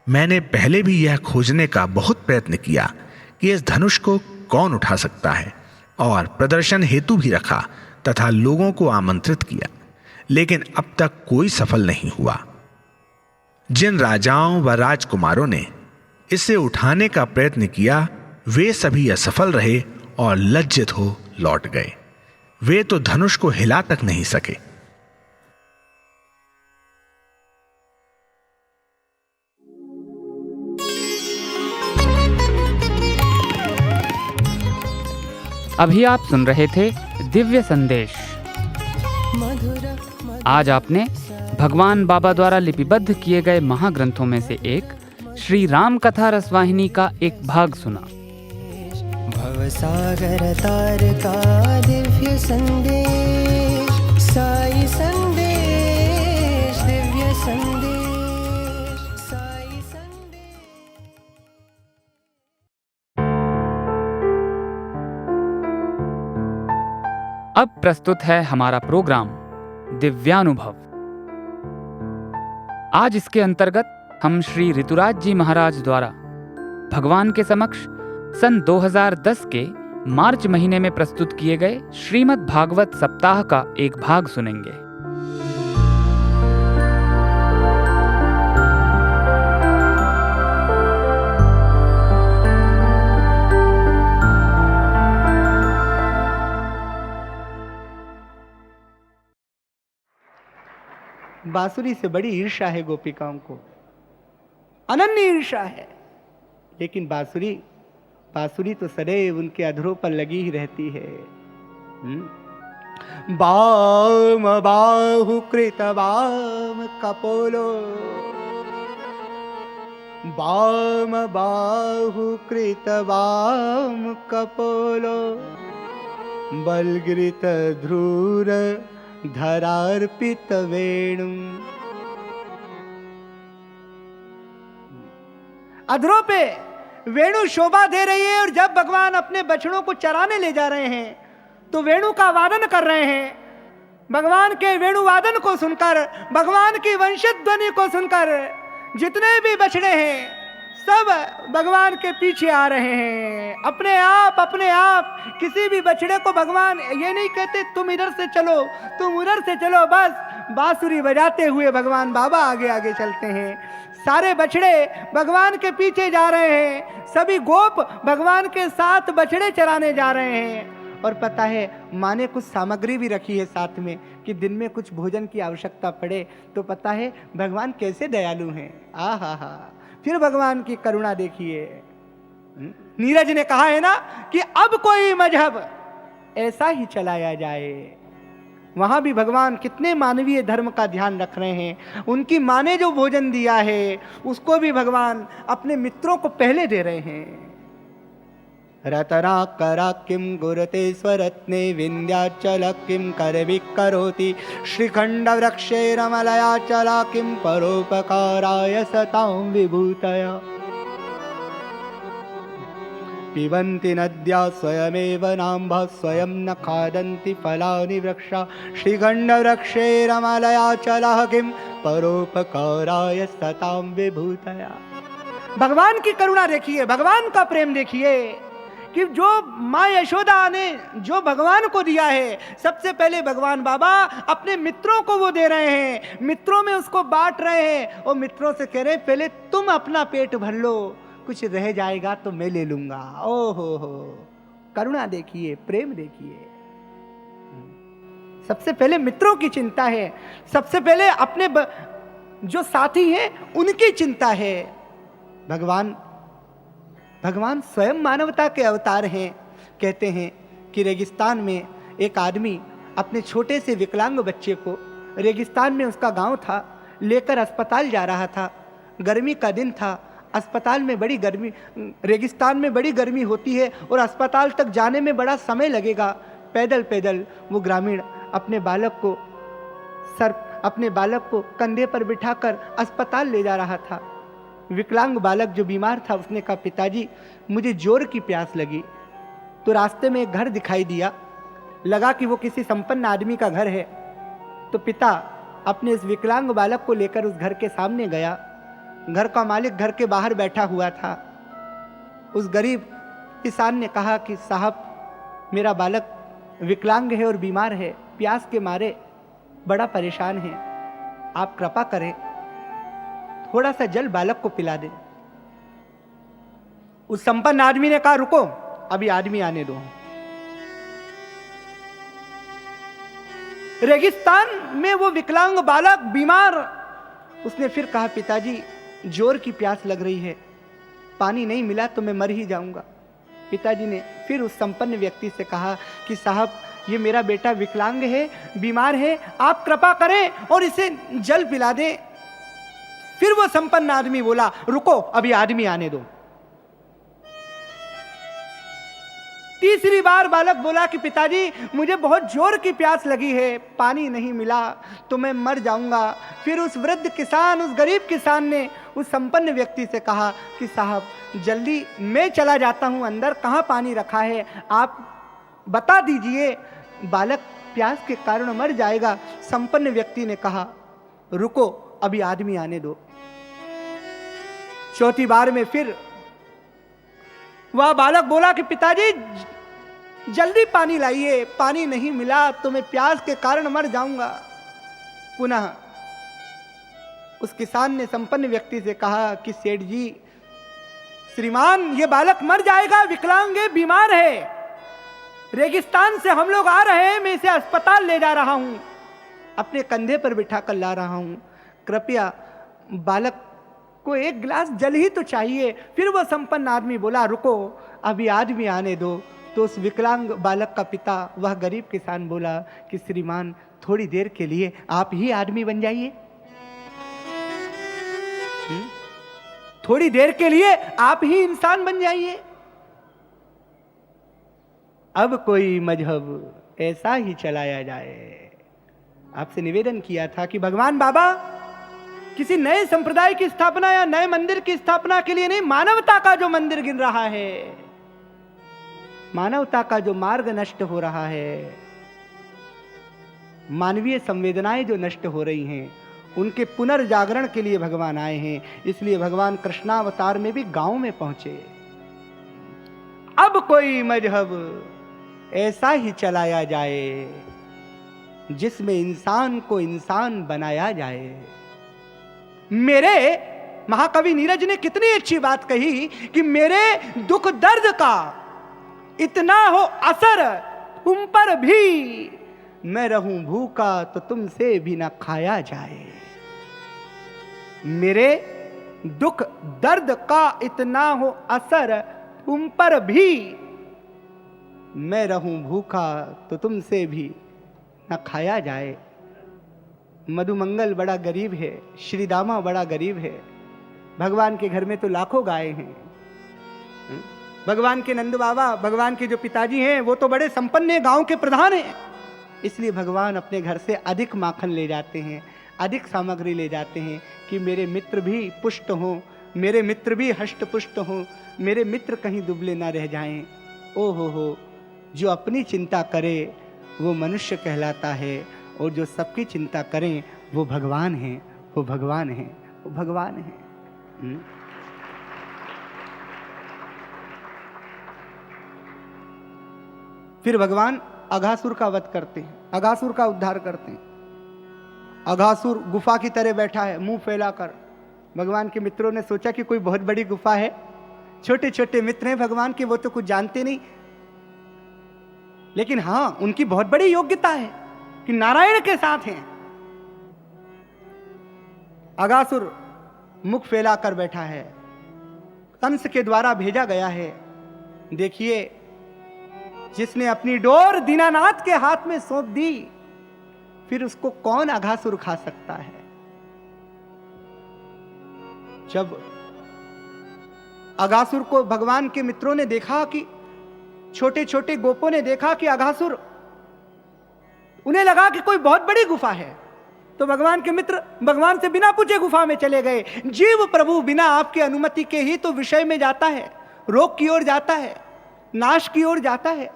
मैंने पहले भी यह खोजने का बहुत प्रयत्न किया कि इस धनुष को कौन उठा सकता है, और प्रदर्शन हेतु भी रखा तथा लोगों को आमंत्रित किया, लेकिन अब तक कोई सफल नहीं हुआ। जिन राजाओं व राजकुमारों ने इसे उठाने का प्रयत्न किया, वे सभी असफल रहे और लज्जित हो लौट गए। वे तो धनुष को हिला तक नहीं सके। अभी आप सुन रहे थे दिव्य संदेश। आज आपने भगवान बाबा द्वारा लिपिबद्ध किए गए महाग्रंथों में से एक श्री राम कथा रसवाहिनी का एक भाग सुना। भवसागर तार का दिव्य संदेश, साई संदेश, दिव्य संदेश, साई संदेश। अब प्रस्तुत है हमारा प्रोग्राम दिव्यानुभव। आज इसके अंतर्गत हम श्री ऋतुराज जी महाराज द्वारा भगवान के समक्ष सन 2010 के मार्च महीने में प्रस्तुत किए गए श्रीमद् भागवत सप्ताह का एक भाग सुनेंगे। बांसुरी से बड़ी ईर्ष्या है गोपिकाओं को, अनन्य ईर्ष्या है। लेकिन बांसुरी तो सदैव उनके अधरों पर लगी ही रहती है। बाम बाहु कृत बाम कपोलो, बाम बाहु कृत बाम कपोलो, बलगृत ध्रूर धरार्पित वेणु। अधरों पे वेणु शोभा दे रही है, और जब भगवान अपने बछड़ों को चराने ले जा रहे हैं तो वेणु का वादन कर रहे हैं। भगवान के वेणु वादन को सुनकर, भगवान की वंशित ध्वनि को सुनकर जितने भी बछड़े हैं सब भगवान के पीछे आ रहे हैं। अपने आप किसी भी बछड़े को भगवान ये नहीं कहते तुम इधर से चलो, तुम उधर से चलो, बस बांसुरी बजाते हुए भगवान बाबा आगे आगे चलते हैं। सारे बछड़े भगवान के पीछे जा रहे हैं। सभी गोप भगवान के साथ बछड़े चराने जा रहे हैं। और पता है, माँ ने कुछ सामग्री भी रखी है साथ में कि दिन में कुछ भोजन की आवश्यकता पड़े तो पता है भगवान कैसे दयालु हैं। आहा, फिर भगवान की करुणा देखिए। नीरज ने कहा है ना कि अब कोई मजहब ऐसा ही चलाया जाए। वहां भी भगवान कितने मानवीय धर्म का ध्यान रख रहे हैं। उनकी माँ ने जो भोजन दिया है उसको भी भगवान अपने मित्रों को पहले दे रहे हैं। रतना करा किम गुरते स्वरत्ने विंध्याचल किम करवि करोति, श्रीखंड वृक्षे रमलया चला किम परोपकाराय सतां विभूतया। पिबन्ति नद्या स्वयमेव नाम्भः स्वयं न खादन्ति फलानि वृक्षा, श्रीखंड वृक्षे रमलया चला किम परोपकाराय सतां विभूतया। भगवान की करुणा देखिए, भगवान का प्रेम देखिए कि जो माँ यशोदा ने जो भगवान को दिया है, सबसे पहले भगवान बाबा अपने मित्रों को वो दे रहे हैं। मित्रों में उसको बांट रहे हैं और मित्रों से कह रहे हैं पहले तुम अपना पेट भर लो, कुछ रह जाएगा तो मैं ले लूंगा। ओ हो, करुणा देखिए, प्रेम देखिए। सबसे पहले मित्रों की चिंता है, सबसे पहले अपने जो साथी हैं उनकी चिंता है। भगवान स्वयं मानवता के अवतार हैं। कहते हैं कि रेगिस्तान में एक आदमी अपने छोटे से विकलांग बच्चे को, रेगिस्तान में उसका गांव था, लेकर अस्पताल जा रहा था। गर्मी का दिन था, अस्पताल में बड़ी गर्मी, रेगिस्तान में बड़ी गर्मी होती है और अस्पताल तक जाने में बड़ा समय लगेगा। पैदल पैदल वो ग्रामीण अपने बालक को कंधे पर बिठाकर अस्पताल ले जा रहा था। विकलांग बालक जो बीमार था, उसने कहा, पिताजी मुझे जोर की प्यास लगी। तो रास्ते में एक घर दिखाई दिया, लगा कि वो किसी संपन्न आदमी का घर है। तो पिता अपने इस विकलांग बालक को लेकर उस घर के सामने गया। घर का मालिक घर के बाहर बैठा हुआ था। उस गरीब किसान ने कहा कि साहब, मेरा बालक विकलांग है और बीमार है, प्यास के मारे बड़ा परेशान है, आप कृपा करें थोड़ा सा जल बालक को पिला दें। उस संपन्न आदमी ने कहा, रुको, अभी आदमी आने दो। रेगिस्तान में वो विकलांग बालक बीमार, उसने फिर कहा, पिताजी जोर की प्यास लग रही है, पानी नहीं मिला तो मैं मर ही जाऊंगा। पिताजी ने फिर उस संपन्न व्यक्ति से कहा कि साहब, ये मेरा बेटा विकलांग है, बीमार है, आप कृपा करें और इसे जल पिला दें। फिर वो संपन्न आदमी बोला, रुको, अभी आदमी आने दो। तीसरी बार बालक बोला कि पिताजी मुझे बहुत जोर की प्यास लगी है, पानी नहीं मिला तो मैं मर जाऊंगा। फिर उस वृद्ध किसान, उस गरीब किसान ने उस संपन्न व्यक्ति से कहा कि साहब, जल्दी मैं चला जाता हूं अंदर, कहां पानी रखा है आप बता दीजिए, बालक प्यास के कारण मर जाएगा। संपन्न व्यक्ति ने कहा, रुको, अभी आदमी आने दो। चौथी बार में फिर वह बालक बोला कि पिताजी जल्दी पानी लाइए, पानी नहीं मिला तो मैं प्यास के कारण मर जाऊंगा। पुनः उस किसान ने संपन्न व्यक्ति से कहा कि सेठ जी, श्रीमान, ये बालक मर जाएगा, विकलांग है, बीमार है, रेगिस्तान से हम लोग आ रहे हैं, मैं इसे अस्पताल ले जा रहा हूं, अपने कंधे पर बिठा कर ला रहा हूं, कृपया बालक को एक गिलास जल ही तो चाहिए। फिर वो संपन्न आदमी बोला, रुको, अभी आदमी आने दो। तो उस विकलांग बालक का पिता, वह गरीब किसान, बोला कि श्रीमान, थोड़ी देर के लिए आप ही आदमी बन जाइए, थोड़ी देर के लिए आप ही इंसान बन जाइए। अब कोई मजहब ऐसा ही चलाया जाए। आपसे निवेदन किया था कि भगवान बाबा किसी नए संप्रदाय की स्थापना या नए मंदिर की स्थापना के लिए नहीं, मानवता का जो मंदिर गिर रहा है, मानवता का जो मार्ग नष्ट हो रहा है, मानवीय संवेदनाएं जो नष्ट हो रही हैं, उनके पुनर्जागरण के लिए भगवान आए हैं। इसलिए भगवान कृष्णावतार में भी गांव में पहुंचे। अब कोई मजहब ऐसा ही चलाया जाए जिसमें इंसान को इंसान बनाया जाए। मेरे महाकवि नीरज ने कितनी अच्छी बात कही कि मेरे दुख दर्द का इतना हो असर तुम पर भी, मैं रहूं भूखा तो तुमसे भी ना खाया जाए। मेरे दुख दर्द का इतना हो असर तुम पर भी, मैं रहूं भूखा तो तुमसे भी ना खाया जाए। मधुमंगल बड़ा गरीब है, श्री दामा बड़ा गरीब है। भगवान के घर में तो लाखों गाय हैं। भगवान के नंद बाबा, भगवान के जो पिताजी हैं, वो तो बड़े संपन्न हैं, गांव के प्रधान हैं। इसलिए भगवान अपने घर से अधिक माखन ले जाते हैं, अधिक सामग्री ले जाते हैं कि मेरे मित्र भी पुष्ट हों, मेरे मित्र भी हष्ट पुष्ट हों, मेरे मित्र कहीं दुबले ना रह जाएं। ओ हो, जो अपनी चिंता करे वो मनुष्य कहलाता है, और जो सबकी चिंता करें वो भगवान हैं, वो भगवान हैं, वो भगवान हैं। फिर भगवान अघासुर का वध करते हैं, अघासुर का उद्धार करते हैं। अघासुर गुफा की तरह बैठा है, मुंह फैलाकर। भगवान के मित्रों ने सोचा कि कोई बहुत बड़ी गुफा है, छोटे छोटे मित्र हैं भगवान के, वो तो कुछ जानते नहीं। लेकिन हाँ, उनकी बहुत बड़ी योग्यता है कि नारायण के साथ हैं। अगासुर मुख फैलाकर बैठा है, कंस के द्वारा भेजा गया है। देखिए, जिसने अपनी डोर दीनानाथ के हाथ में सौंप दी, फिर उसको कौन अघासुर खा सकता है। जब अघासुर को भगवान के मित्रों ने देखा, कि छोटे छोटे गोपों ने देखा कि अघासुर, उन्हें लगा कि कोई बहुत बड़ी गुफा है, तो भगवान के मित्र भगवान से बिना पूछे गुफा में चले गए। जीव प्रभु बिना आपकी अनुमति के ही तो विषय में जाता है, रोग की ओर जाता है, नाश की ओर जाता है।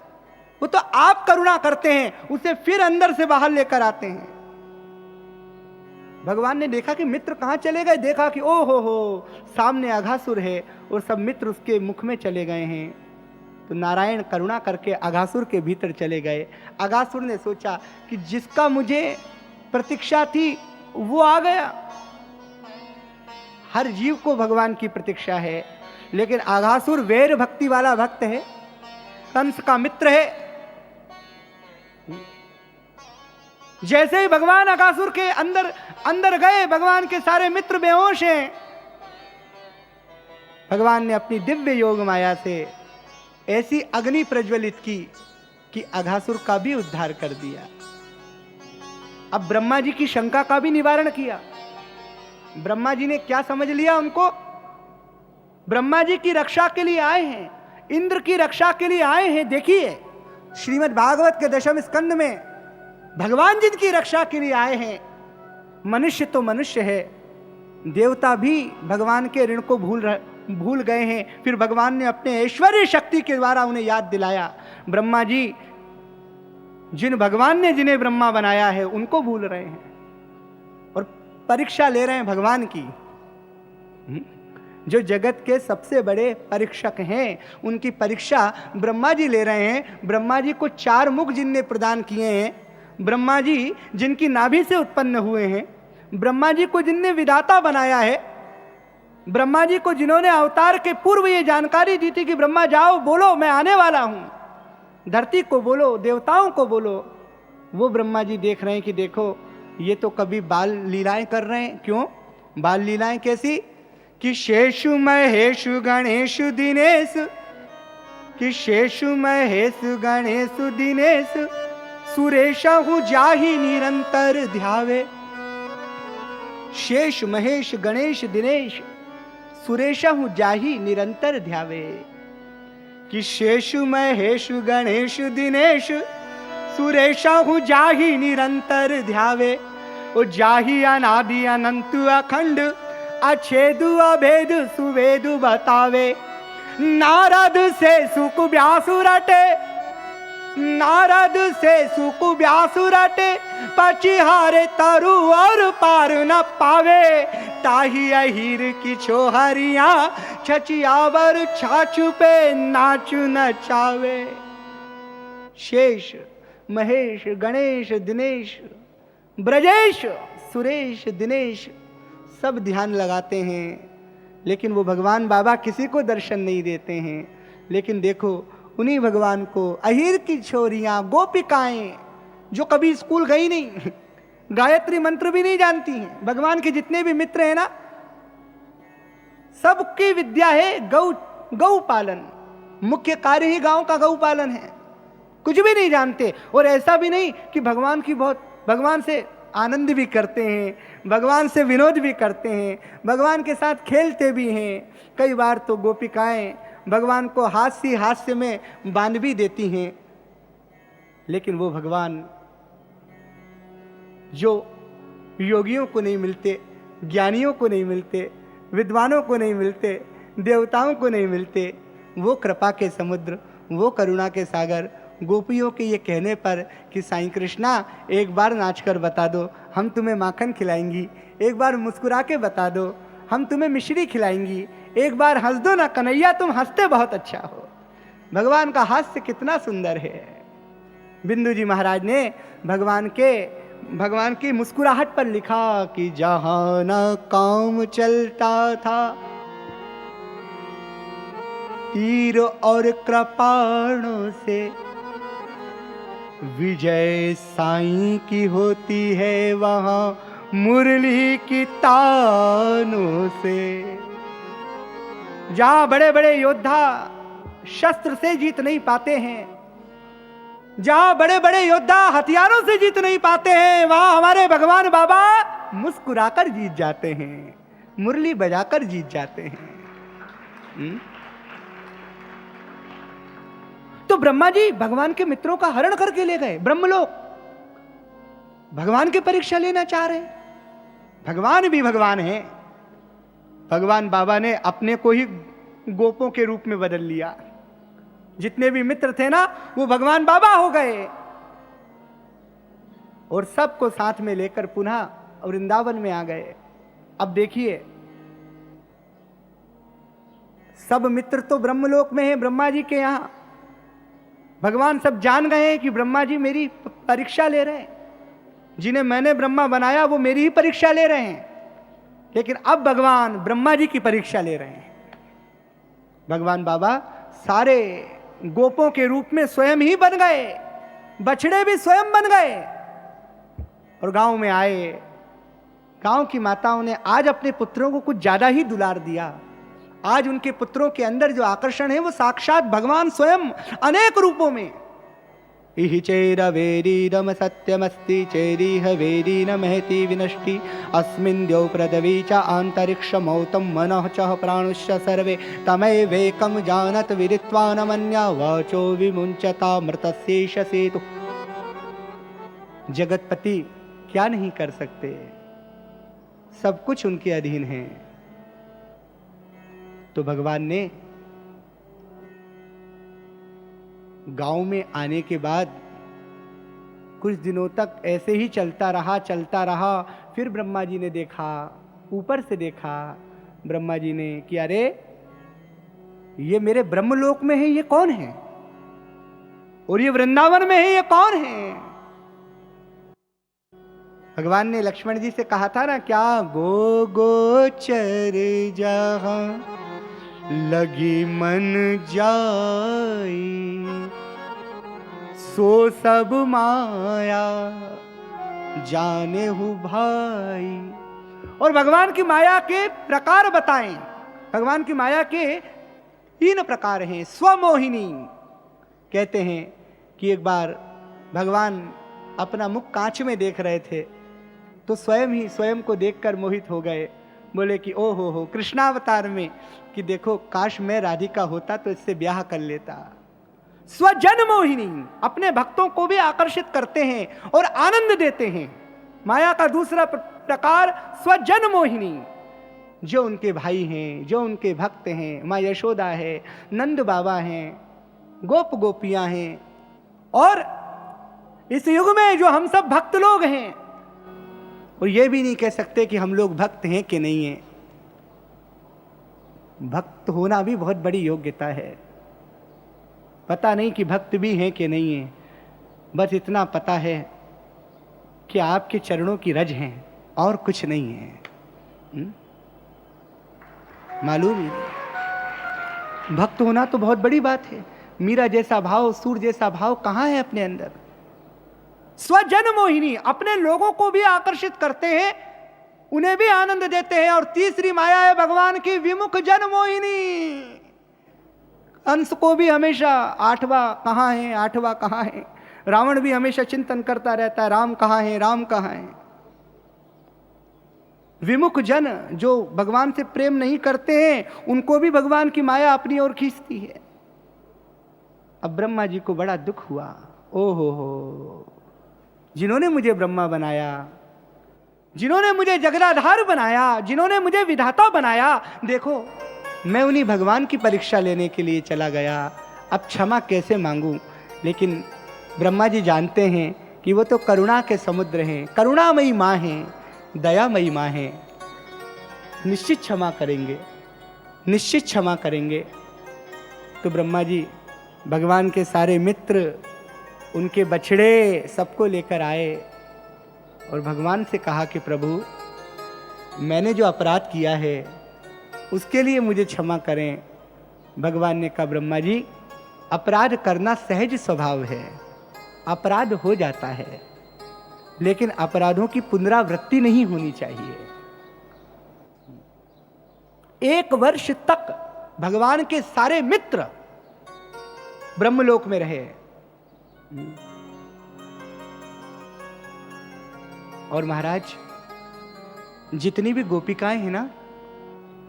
वो तो आप करुणा करते हैं, उसे फिर अंदर से बाहर लेकर आते हैं। भगवान ने देखा कि मित्र कहां चले गए, देखा कि ओ हो सामने अघासुर है और सब मित्र उसके मुख में चले गए हैं। तो नारायण करुणा करके अघासुर के भीतर चले गए। अघासुर ने सोचा कि जिसका मुझे प्रतीक्षा थी वो आ गया। हर जीव को भगवान की प्रतीक्षा है, लेकिन अघासुर वैर भक्ति वाला भक्त है, कंस का मित्र है। जैसे ही भगवान अघासुर के अंदर गए, भगवान के सारे मित्र बेहोश हैं। भगवान ने अपनी दिव्य योग माया से ऐसी अग्नि प्रज्वलित की कि अघासुर का भी उद्धार कर दिया। अब ब्रह्मा जी की शंका का भी निवारण किया। ब्रह्मा जी ने क्या समझ लिया, उनको ब्रह्मा जी की रक्षा के लिए आए हैं, इंद्र की रक्षा के लिए आए हैं। देखिए, श्रीमद् भागवत के 10वें स्कंद में भगवान जिनकी रक्षा के लिए आए हैं। मनुष्य तो मनुष्य है, देवता भी भगवान के ऋण को भूल गए हैं। फिर भगवान ने अपने ऐश्वर्य शक्ति के द्वारा उन्हें याद दिलाया। ब्रह्मा जी, जिन भगवान ने जिन्हें ब्रह्मा बनाया है, उनको भूल रहे हैं और परीक्षा ले रहे हैं भगवान की। जो जगत के सबसे बड़े परीक्षक हैं, उनकी परीक्षा ब्रह्मा जी ले रहे हैं। ब्रह्मा जी को 4 मुख जिनने प्रदान किए हैं, ब्रह्मा जी जिनकी नाभि से उत्पन्न हुए हैं, ब्रह्मा जी को जिनने विधाता बनाया है, ब्रह्मा जी को जिन्होंने अवतार के पूर्व ये जानकारी दी थी कि ब्रह्मा जाओ बोलो मैं आने वाला हूं, धरती को बोलो, देवताओं को बोलो, वो ब्रह्मा जी देख रहे हैं कि देखो ये तो कभी बाल लीलाएं कर रहे हैं। क्यों बाल लीलाएं? कैसी कि शेषु महेशु गणेशु दिनेश, कि शेषु महेशु गणेशु दिनेश, सुरेशहु जाहि निरंतर ध्यावे। शेष महेश गणेश दिनेश, सुरेशहु जाहि निरंतर ध्यावे। कि शेषु महेशु गणेश दिनेश, सुरेशहु जाहि निरंतर ध्यावे। ओ जाहि अनादि अनंत अखंड, अछेदु अभेद सुवेदु बतावे। नारद से सुख व्यासु रटे, नारद से सुख व्यासु रटे, पचिहारे तरु और पार न पावे। ताही अहिर की छोहरिया, छचियावर छाछू पे नाचु नचावे। शेष महेश गणेश दिनेश, ब्रजेश सुरेश दिनेश सब ध्यान लगाते हैं, लेकिन वो भगवान बाबा किसी को दर्शन नहीं देते हैं। लेकिन देखो उन्हीं भगवान को अहिर की छोरियां, गोपिकाएं जो कभी स्कूल गई नहीं, गायत्री मंत्र भी नहीं जानती हैं, भगवान के जितने भी मित्र हैं ना, सबकी विद्या है गौ पालन। मुख्य कार्य ही गांव का गौ पालन है, कुछ भी नहीं जानते। और ऐसा भी नहीं कि भगवान से आनंद भी करते हैं, भगवान से विनोद भी करते हैं, भगवान के साथ खेलते भी हैं। कई बार तो गोपिकाएं भगवान को हास्य में बांध भी देती हैं। लेकिन वो भगवान जो योगियों को नहीं मिलते, ज्ञानियों को नहीं मिलते, विद्वानों को नहीं मिलते, देवताओं को नहीं मिलते, वो कृपा के समुद्र, वो करुणा के सागर, गोपियों के ये कहने पर कि साईं कृष्णा एक बार नाच कर बता दो, हम तुम्हें माखन खिलाएंगी, एक बार मुस्कुरा के बता दो, हम तुम्हें मिश्री खिलाएंगी, एक बार हंस दो ना कन्हैया, तुम हंसते बहुत अच्छा हो। भगवान का हास्य कितना सुंदर है। बिंदु जी महाराज ने भगवान की मुस्कुराहट पर लिखा कि जहां न काम चलता था, तीर और कृपाणों से, विजय साईं की होती है वहाँ मुरली की तानों से। जहां बड़े बड़े योद्धा शस्त्र से जीत नहीं पाते हैं, जहां बड़े बड़े योद्धा हथियारों से जीत नहीं पाते हैं, वहां हमारे भगवान बाबा मुस्कुराकर जीत जाते हैं, मुरली बजाकर जीत जाते हैं। तो ब्रह्मा जी भगवान के मित्रों का हरण करके ले गए ब्रह्मलोक। भगवान की परीक्षा लेना चाह रहे हैं। भगवान भी भगवान हैं। भगवान बाबा ने अपने को ही गोपों के रूप में बदल लिया। जितने भी मित्र थे ना, वो भगवान बाबा हो गए और सबको साथ में लेकर पुनः वृंदावन में आ गए। अब देखिए, सब मित्र तो ब्रह्मलोक में हैं, ब्रह्मा जी के यहां। भगवान सब जान गए हैं कि ब्रह्मा जी मेरी परीक्षा ले रहे हैं। जिन्हें मैंने ब्रह्मा बनाया वो मेरी ही परीक्षा ले रहे हैं। लेकिन अब भगवान ब्रह्मा जी की परीक्षा ले रहे हैं। भगवान बाबा सारे गोपों के रूप में स्वयं ही बन गए, बछड़े भी स्वयं बन गए और गांव में आए। गांव की माताओं ने आज अपने पुत्रों को कुछ ज्यादा ही दुलार दिया। आज उनके पुत्रों के अंदर जो आकर्षण है वो साक्षात भगवान स्वयं अनेक रूपों में। इहि चैरवेरीरम सत्यमस्ति चैरीह वेरी न महति विनष्टि अस्मिन् द्यौ पृथ्वी च आन्तरिक्षमौतं मनः च प्राणुश्च सर्वे तमैवेकं जानत विदित्वा न मन्या वाचो विमुञ्चता मृतस्यैष सेतु। जगतपति क्या नहीं कर सकते, सब कुछ उनके अधीन है। तो भगवान ने गांव में आने के बाद कुछ दिनों तक ऐसे ही चलता रहा। फिर ब्रह्मा जी ने देखा, ऊपर से देखा ब्रह्मा जी ने कि अरे ये मेरे ब्रह्मलोक में है, ये कौन है? और ये वृंदावन में है, ये कौन है? भगवान ने लक्ष्मण जी से कहा था ना, क्या गो गोचर जहां लगी मन जाई सो सब माया जाने हूँ भाई। और भगवान की माया के प्रकार बताएं। भगवान की माया के 3 प्रकार हैं। स्वमोहिनी कहते हैं कि एक बार भगवान अपना मुख कांच में देख रहे थे तो स्वयं को देखकर मोहित हो गए। बोले कि ओ हो कृष्णावतार में कि देखो काश मैं राधिका होता तो इससे ब्याह कर लेता। स्वजन मोहिनी अपने भक्तों को भी आकर्षित करते हैं और आनंद देते हैं। माया का दूसरा प्रकार स्वजन मोहिनी, जो उनके भाई हैं, जो उनके भक्त हैं, माँ यशोदा है, नंद बाबा हैं, गोप गोपियां हैं। और इस युग में जो हम सब भक्त लोग हैं, और ये भी नहीं कह सकते कि हम लोग भक्त हैं कि नहीं हैं। भक्त होना भी बहुत बड़ी योग्यता है। पता नहीं कि भक्त भी हैं कि नहीं हैं, बस इतना पता है कि आपके चरणों की रज हैं और कुछ नहीं है। मालूम ही नहीं। भक्त होना तो बहुत बड़ी बात है। मीरा जैसा भाव, सूर जैसा भाव कहाँ है अपने अंदर? स्वजन मोहिनी अपने लोगों को भी आकर्षित करते हैं, उन्हें भी आनंद देते हैं। और तीसरी माया है भगवान की विमुख जन मोहिनी। अंश को भी हमेशा आठवां कहाँ है। रावण भी हमेशा चिंतन करता रहता है, राम कहाँ है, राम कहाँ है। विमुख जन जो भगवान से प्रेम नहीं करते हैं, उनको भी भगवान की माया अपनी ओर खींचती है। अब ब्रह्मा जी को बड़ा दुख हुआ। ओहो, जिन्होंने मुझे ब्रह्मा बनाया, जिन्होंने मुझे जगदाधार बनाया, जिन्होंने मुझे विधाता बनाया, देखो मैं उन्हीं भगवान की परीक्षा लेने के लिए चला गया। अब क्षमा कैसे मांगूं? लेकिन ब्रह्मा जी जानते हैं कि वो तो करुणा के समुद्र हैं, करुणामयी माँ हैं, दयामयी माँ हैं। निश्चित क्षमा करेंगे, निश्चित क्षमा करेंगे। तो ब्रह्मा जी भगवान के सारे मित्र, उनके बछड़े सबको लेकर आए और भगवान से कहा कि प्रभु, मैंने जो अपराध किया है उसके लिए मुझे क्षमा करें। भगवान ने कहा, ब्रह्मा जी अपराध करना सहज स्वभाव है, अपराध हो जाता है, लेकिन अपराधों की पुनरावृत्ति नहीं होनी चाहिए। 1 वर्ष तक भगवान के सारे मित्र ब्रह्मलोक में रहे और महाराज जितनी भी गोपिकाएं हैं ना,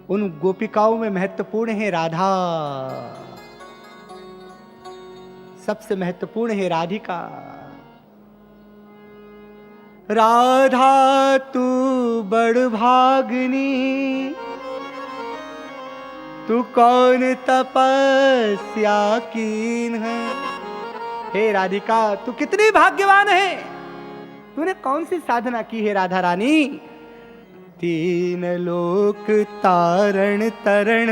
उन गोपिकाओं में महत्वपूर्ण है राधा, सबसे महत्वपूर्ण है राधिका। राधा तू बड़ भागनी, तू कौन तपस्या कीन है। हे राधिका, तू कितनी भाग्यवान है, तूने कौन सी साधना की है राधा रानी। 3 लोक तारण तरण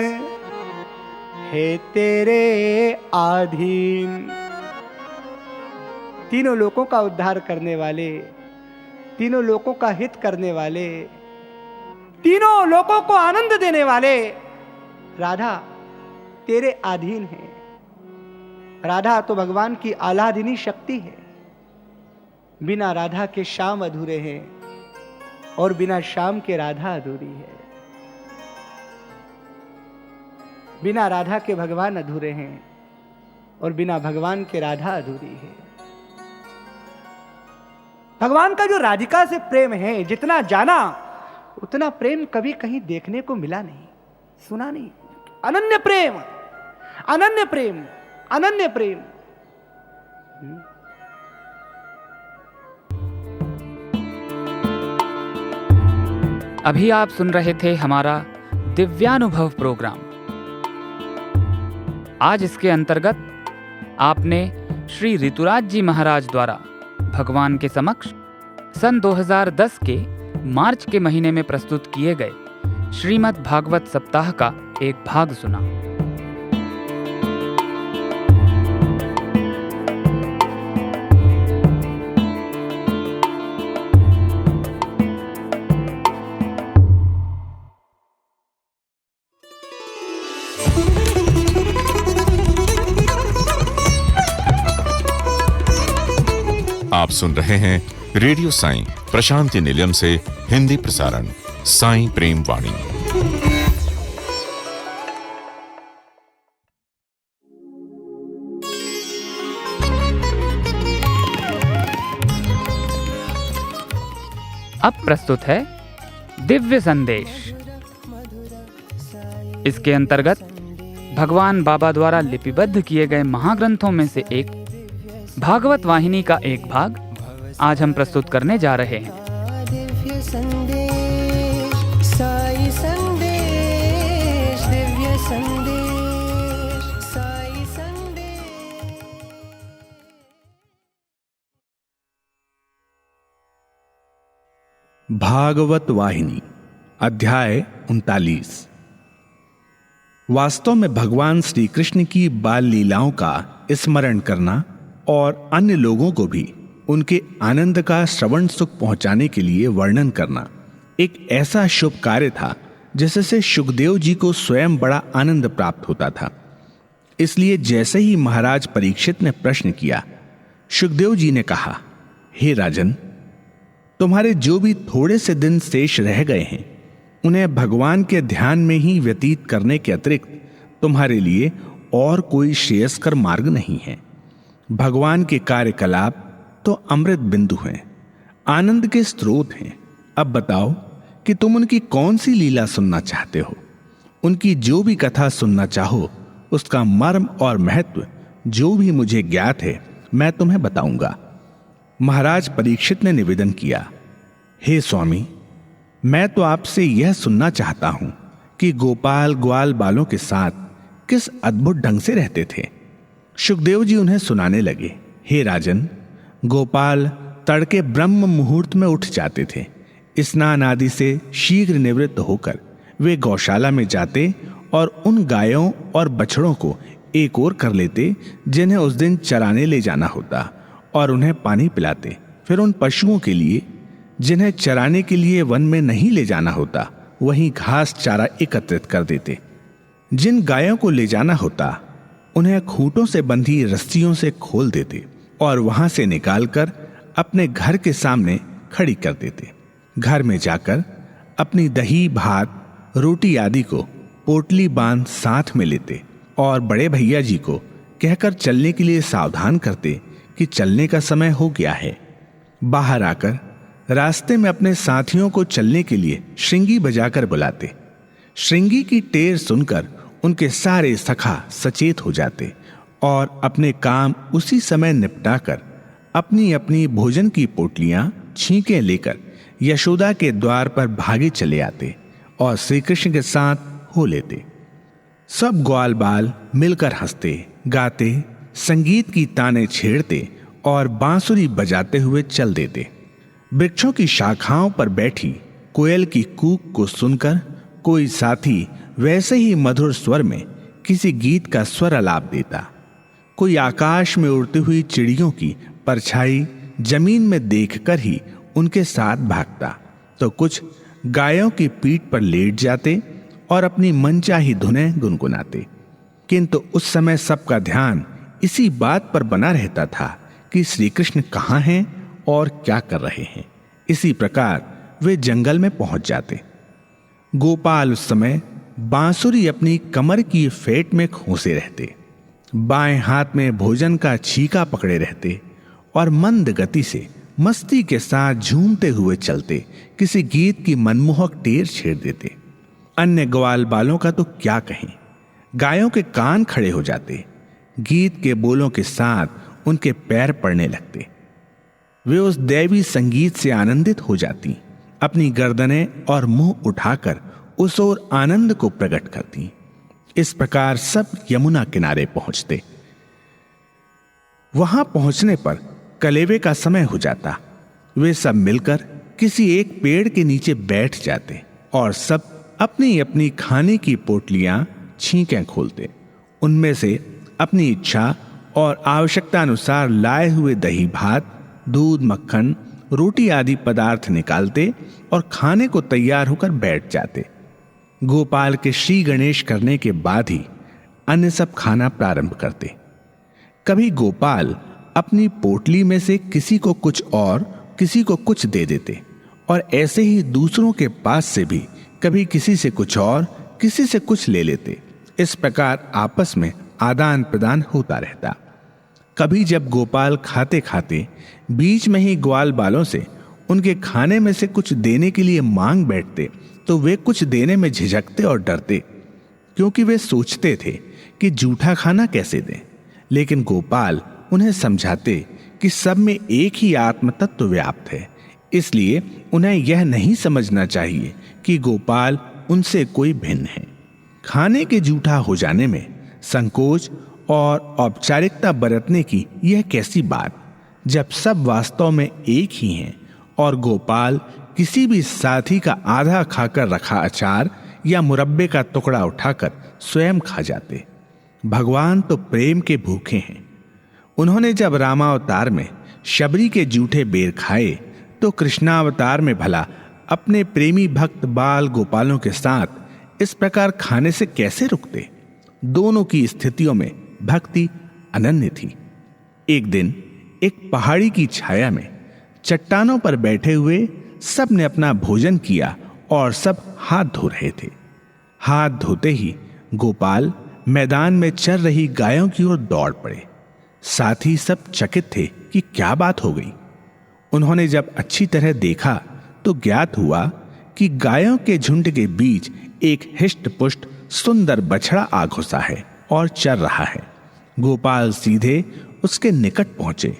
है तेरे आधीन। तीनों लोकों का उद्धार करने वाले, तीनों लोकों का हित करने वाले, तीनों लोकों को आनंद देने वाले राधा तेरे अधीन है। राधा तो भगवान की आह्लादिनी शक्ति है। बिना राधा के श्याम अधूरे हैं और बिना श्याम के राधा अधूरी है। बिना राधा के भगवान अधूरे हैं और बिना भगवान के राधा अधूरी है। भगवान का जो राधिका से प्रेम है, जितना जाना उतना प्रेम कभी कहीं देखने को मिला नहीं, सुना नहीं। अनन्य प्रेम, अनन्य प्रेम, अनन्य प्रेम। अभी आप सुन रहे थे हमारा दिव्यानुभव प्रोग्राम। आज इसके अंतर्गत आपने श्री ऋतुराज जी महाराज द्वारा भगवान के समक्ष सन 2010 के मार्च के महीने में प्रस्तुत किए गए श्रीमद् भागवत सप्ताह का एक भाग सुना। आप सुन रहे हैं रेडियो साईं प्रशांति निलयम से हिंदी प्रसारण साईं प्रेम वाणी। अब प्रस्तुत है दिव्य संदेश। इसके अंतर्गत भगवान बाबा द्वारा लिपिबद्ध किए गए महाग्रंथों में से एक भागवत वाहिनी का एक भाग आज हम प्रस्तुत करने जा रहे हैं। दिव्य संदेश, साई संदेश, दिव्य संदेश, साई संदेश। भागवत वाहिनी अध्याय 39। वास्तव में भगवान श्री कृष्ण की बाल लीलाओं का स्मरण करना और अन्य लोगों को भी उनके आनंद का श्रवण सुख पहुंचाने के लिए वर्णन करना एक ऐसा शुभ कार्य था जिससे सुखदेव जी को स्वयं बड़ा आनंद प्राप्त होता था। इसलिए जैसे ही महाराज परीक्षित ने प्रश्न किया, सुखदेव जी ने कहा, हे राजन, तुम्हारे जो भी थोड़े से दिन शेष रह गए हैं उन्हें भगवान के ध्यान में ही व्यतीत करने के अतिरिक्त तुम्हारे लिए और कोई श्रेयस्कर मार्ग नहीं है। भगवान के कार्यकलाप तो अमृत बिंदु हैं, आनंद के स्रोत हैं। अब बताओ कि तुम उनकी कौन सी लीला सुनना चाहते हो। उनकी जो भी कथा सुनना चाहो उसका मर्म और महत्व जो भी मुझे ज्ञात है मैं तुम्हें बताऊंगा। महाराज परीक्षित ने निवेदन किया, हे स्वामी, मैं तो आपसे यह सुनना चाहता हूं कि गोपाल ग्वाल बालों के साथ किस अद्भुत ढंग से रहते थे। सुखदेव जी उन्हें सुनाने लगे, हे राजन, गोपाल तड़के ब्रह्म मुहूर्त में उठ जाते थे। स्नान आदि से शीघ्र निवृत्त होकर वे गौशाला में जाते और उन गायों और बछड़ों को एक ओर कर लेते जिन्हें उस दिन चराने ले जाना होता और उन्हें पानी पिलाते। फिर उन पशुओं के लिए जिन्हें चराने के लिए वन में नहीं ले जाना होता वहीं घास चारा एकत्रित कर देते। जिन गायों को ले जाना होता उन्हें खूंटों से बंधी रस्सियों से खोल देते और वहां से निकालकर अपने घर के सामने खड़ी कर देते। घर में जाकर अपनी दही, भात, रोटी आदि को पोटली बांध साथ में लेते और बड़े भैया जी को कहकर चलने के लिए सावधान करते कि चलने का समय हो गया है। बाहर आकर रास्ते में अपने साथियों को चलने के लिए श्रृंगी बजाकर बुलाते। श्रृंगी की टेर सुनकर उनके सारे सखा सचेत हो जाते और अपने काम उसी समय निपटाकर अपनी अपनी भोजन की पोटलियां छींके लेकर यशोदा के द्वार पर भागे चले आते और श्री कृष्ण के साथ हो लेते। सब ग्वाल बाल मिलकर हंसते, गाते, संगीत की ताने छेड़ते और बांसुरी बजाते हुए चल देते। वृक्षों की शाखाओं पर बैठी कोयल की कूक को सुनकर कोई साथी वैसे ही मधुर स्वर में किसी गीत का स्वर आलाप देता। कोई आकाश में उड़ती हुई चिड़ियों की परछाई जमीन में देखकर ही उनके साथ भागता, तो कुछ गायों की पीठ पर लेट जाते और अपनी मनचाही धुनें गुनगुनाते। किंतु उस समय सबका ध्यान इसी बात पर बना रहता था कि श्री कृष्ण कहाँ हैं और क्या कर रहे हैं। इसी प्रकार वे जंगल में पहुंच जाते। गोपाल उस समय बांसुरी अपनी कमर की फेंट में खोसे रहते, बाएं हाथ में भोजन का छीका पकड़े रहते और मंद गति से मस्ती के साथ झूमते हुए चलते किसी गीत की मनमोहक टेर छेड़ देते। अन्य ग्वाल बालों का तो क्या कहें, गायों के कान खड़े हो जाते। गीत के बोलों के साथ उनके पैर पड़ने लगते। वे उस दैवी संगीत से आनंदित हो जाती, अपनी गर्दनें और मुंह उठाकर उस ओर आनंद को प्रकट करती। इस प्रकार सब यमुना किनारे पहुंचते। वहां पहुंचने पर कलेवे का समय हो जाता। वे सब मिलकर किसी एक पेड़ के नीचे बैठ जाते और सब अपनी अपनी खाने की पोटलियां छींकें खोलते। उनमें से अपनी इच्छा और आवश्यकता अनुसार लाए हुए दही, भात, दूध, मक्खन, रोटी आदि पदार्थ निकालते और खाने को तैयार होकर बैठ जाते। गोपाल के श्री गणेश करने के बाद ही अन्य सब खाना प्रारंभ करते। कभी गोपाल अपनी पोटली में से किसी को कुछ और किसी को कुछ दे देते और ऐसे ही दूसरों के पास से भी कभी किसी से कुछ और किसी से कुछ ले लेते। इस प्रकार आपस में आदान प्रदान होता रहता। कभी जब गोपाल खाते खाते बीच में ही ग्वाल बालों से उनके खाने में से कुछ देने के लिए मांग बैठते, तो वे कुछ देने में झिझकते और डरते, क्योंकि वे सोचते थे कि जूठा खाना कैसे दें। लेकिन गोपाल उन्हें समझाते कि सब में एक ही आत्म तत्व व्याप्त है, इसलिए उन्हें यह नहीं समझना चाहिए कि गोपाल उनसे कोई भिन्न है। खाने के जूठा हो जाने में संकोच और औपचारिकता बरतने की यह कैसी बात, जब सब वास्तव में एक ही हैं और गोपाल किसी भी साथी का आधा खाकर रखा अचार या मुरब्बे का टुकड़ा उठाकर स्वयं खा जाते। भगवान तो प्रेम के भूखे हैं। उन्होंने जब रामावतार में शबरी के जूठे बेर खाए, तो कृष्णावतार में भला अपने प्रेमी भक्त बाल गोपालों के साथ इस प्रकार खाने से कैसे रुकते। दोनों की स्थितियों में भक्ति अनन्य थी। एक दिन एक पहाड़ी की छाया में चट्टानों पर बैठे हुए सब ने अपना भोजन किया और सब हाथ धो रहे थे। हाथ धोते ही गोपाल मैदान में चर रही गायों की ओर दौड़ पड़े। साथ ही सब चकित थे कि क्या बात हो गई। उन्होंने जब अच्छी तरह देखा तो ज्ञात हुआ कि गायों के झुंड के बीच एक हिष्ट पुष्ट सुंदर बछड़ा आ घुसा है और चर रहा है। गोपाल सीधे उसके निकट पहुंचे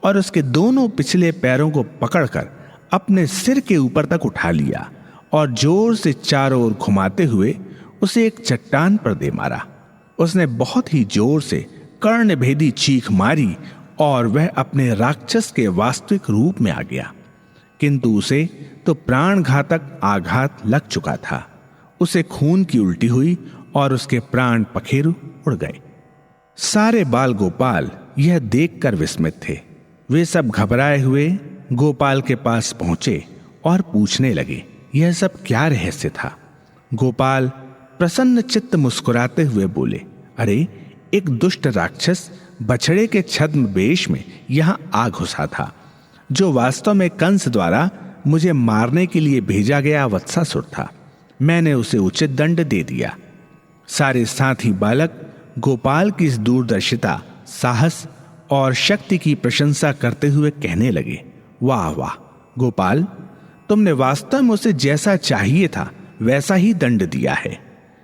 और उसके दोनों पिछले पैरों को पकड़कर अपने सिर के ऊपर तक उठा लिया और जोर से चारों ओर घुमाते हुए उसे एक चट्टान पर दे मारा। उसने बहुत ही जोर से कर्णभेदी चीख मारी और वह अपने राक्षस के वास्तविक रूप में आ गया, किंतु उसे तो प्राणघातक आघात लग चुका था। उसे खून की उल्टी हुई और उसके प्राण पखेरु उड़ गए। सारे बाल गोपाल यह देखकर विस्मित थे। वे सब घबराए हुए गोपाल के पास पहुंचे और पूछने लगे, यह सब क्या रहस्य था। गोपाल प्रसन्न चित्त मुस्कुराते हुए बोले, अरे एक दुष्ट राक्षस बछड़े के छद्मवेश में यहां आ घुसा था, जो वास्तव में कंस द्वारा मुझे मारने के लिए भेजा गया वत्सासुर था। मैंने उसे उचित दंड दे दिया। सारे साथी बालक गोपाल की इस दूरदर्शिता, साहस और शक्ति की प्रशंसा करते हुए कहने लगे, वाह वाह गोपाल, तुमने वास्तव में उसे जैसा चाहिए था वैसा ही दंड दिया है।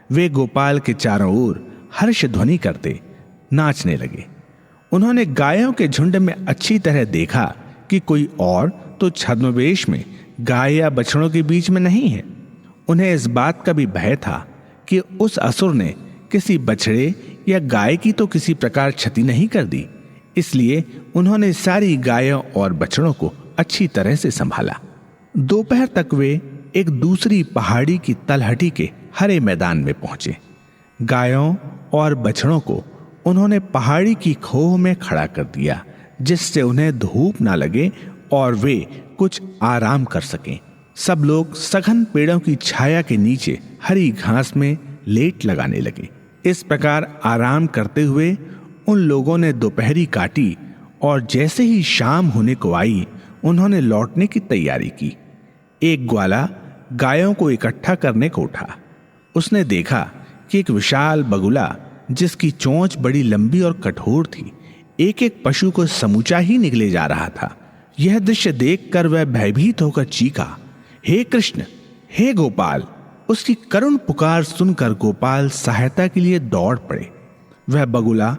वे गोपाल के चारों ओर हर्ष ध्वनि करते नाचने लगे। उन्होंने गायों के झुंड में अच्छी तरह देखा कि कोई और तो छद्मवेश में गाय या बछड़ों के बीच में नहीं है। उन्हें इस बात का भी भय था कि उस असुर ने किसी बछड़े या गाय की तो किसी प्रकार क्षति नहीं कर दी, इसलिए उन्होंने सारी गायों और बछड़ों को अच्छी तरह से संभाला। दोपहर तक वे एक दूसरी पहाड़ी की तलहटी के हरे मैदान में पहुंचे। गायों और बछड़ों को उन्होंने पहाड़ी की खोह में खड़ा कर दिया, जिससे उन्हें धूप ना लगे और वे कुछ आराम कर सकें। सब लोग सघन पेड़ों की छाया के नीचे हरी घास में लेट लगाने लगे। इस प्रकार आराम करते हुए उन लोगों ने दोपहरी काटी और जैसे ही शाम होने को आई, उन्होंने लौटने की तैयारी की। एक ग्वाला गायों को इकट्ठा करने को उठा। उसने देखा कि एक विशाल बगुला, जिसकी चोंच बड़ी लंबी और कठोर थी, एक एक पशु को समूचा ही निगले जा रहा था। यह दृश्य देखकर वह भयभीत होकर चीखा, हे कृष्ण, हे गोपाल। उसकी करुण पुकार सुनकर गोपाल सहायता के लिए दौड़ पड़े। वह बगुला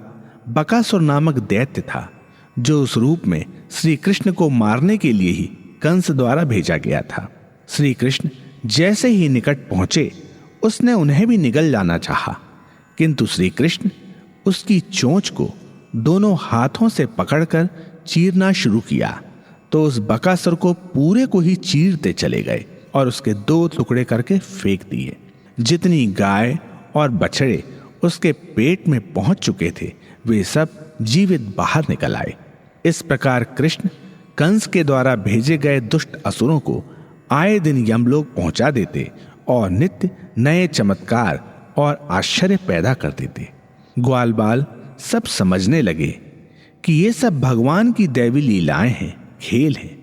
बकासुर नामक दैत्य था, जो उस रूप में श्री कृष्ण को मारने के लिए ही कंस द्वारा भेजा गया था। श्री कृष्ण जैसे ही निकट पहुंचे, उसने उन्हें भी निगल जाना चाहा, किंतु श्री कृष्ण उसकी चोंच को दोनों हाथों से पकड़कर चीरना शुरू किया, तो उस बकासुर को पूरे को ही चीरते चले गए और उसके 2 टुकड़े करके फेंक दिए। जितनी गाय और बछड़े उसके पेट में पहुंच चुके थे, वे सब जीवित बाहर निकल आए। इस प्रकार कृष्ण कंस के द्वारा भेजे गए दुष्ट असुरों को आए दिन यमलोक पहुंचा देते और नित्य नए चमत्कार और आश्चर्य पैदा कर देते। ग्वाल बाल सब समझने लगे कि ये सब भगवान की दैवी लीलाएं हैं, खेल हैं।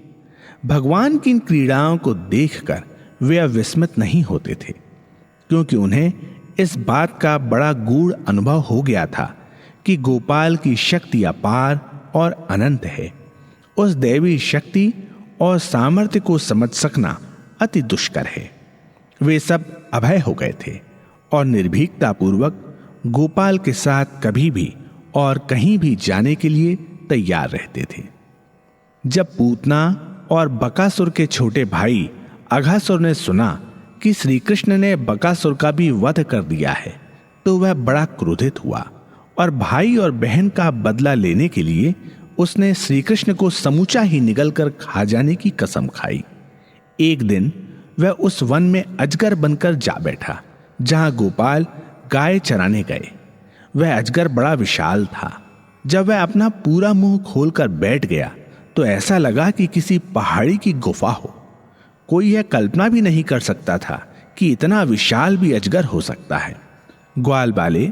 भगवान की इन क्रीड़ाओं को देखकर वे अब विस्मित नहीं होते थे, क्योंकि उन्हें इस बात का बड़ा गूढ़ अनुभव हो गया था कि गोपाल की शक्ति अपार और अनंत है। उस दैवी शक्ति और सामर्थ्य को समझ सकना अति दुष्कर है। वे सब अभय हो गए थे और निर्भीकता पूर्वक गोपाल के साथ कभी भी और कहीं भी जाने के लिए तैयार रहते थे। जब पूतना और बकासुर के छोटे भाई अघासुर ने सुना कि श्री कृष्ण ने बकासुर का भी वध कर दिया है, तो वह बड़ा क्रोधित हुआ और भाई और बहन का बदला लेने के लिए उसने श्री कृष्ण को समूचा ही निगलकर खा जाने की कसम खाई। एक दिन वह उस वन में अजगर बनकर जा बैठा, जहां गोपाल गाय चराने गए। वह अजगर बड़ा विशाल था। जब वह अपना पूरा मुंह खोलकर बैठ गया, तो ऐसा लगा कि किसी पहाड़ी की गुफा हो। कोई यह कल्पना भी नहीं कर सकता था कि इतना विशाल भी अजगर हो सकता है। ग्वाल बाले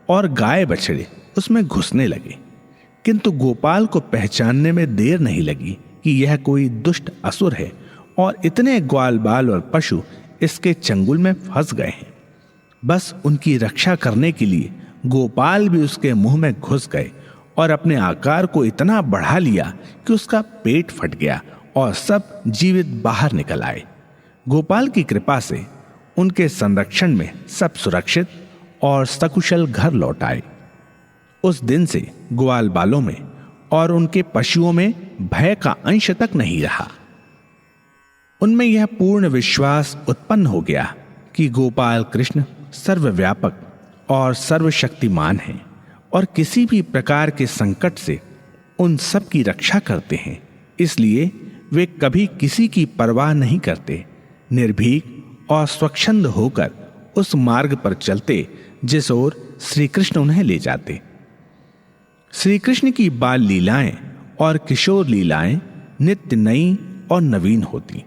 और गाय बछड़े उसमें घुसने लगे, किंतु गोपाल को पहचानने में देर नहीं लगी कि यह कोई दुष्ट असुर है और इतने ग्वाल बाल और पशु इसके चंगुल में फंस गए हैं। बस उनकी रक्षा करने के लिए गोपाल भी उसके मुंह में घुस गए और अपने आकार को इतना बढ़ा लिया कि उसका पेट फट गया और सब जीवित बाहर निकल आए। गोपाल की कृपा से उनके संरक्षण में सब सुरक्षित और सकुशल घर लौट आए। उस दिन से ग्वाल बालों में और उनके पशुओं में भय का अंश तक नहीं रहा। उनमें यह पूर्ण विश्वास उत्पन्न हो गया कि गोपाल कृष्ण सर्वव्यापक और सर्वशक्तिमान हैं और किसी भी प्रकार के संकट से उन सब की रक्षा करते हैं। इसलिए वे कभी किसी की परवाह नहीं करते, निर्भीक और स्वच्छंद होकर उस मार्ग पर चलते जिस ओर श्री कृष्ण उन्हें ले जाते। श्री कृष्ण की बाल लीलाएं और किशोर लीलाएं नित्य नई और नवीन होती,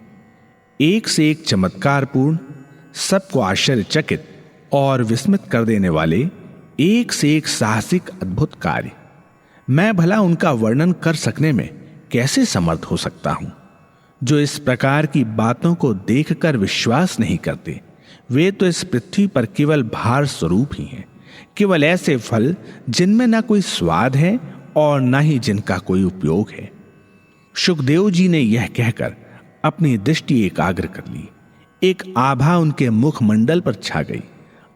एक से एक चमत्कारपूर्ण, सबको आश्चर्यचकित और विस्मित कर देने वाले, एक से एक साहसिक अद्भुत कार्य। मैं भला उनका वर्णन कर सकने में कैसे समर्थ हो सकता हूं? जो इस प्रकार की बातों को देखकर विश्वास नहीं करते, वे तो इस पृथ्वी पर केवल भार स्वरूप ही हैं, केवल ऐसे फल जिनमें ना कोई स्वाद है और ना ही जिनका कोई उपयोग है। शुकदेव जी ने यह कहकर अपनी दृष्टि एकाग्र कर ली। एक आभा उनके मुखमंडल पर छा गई।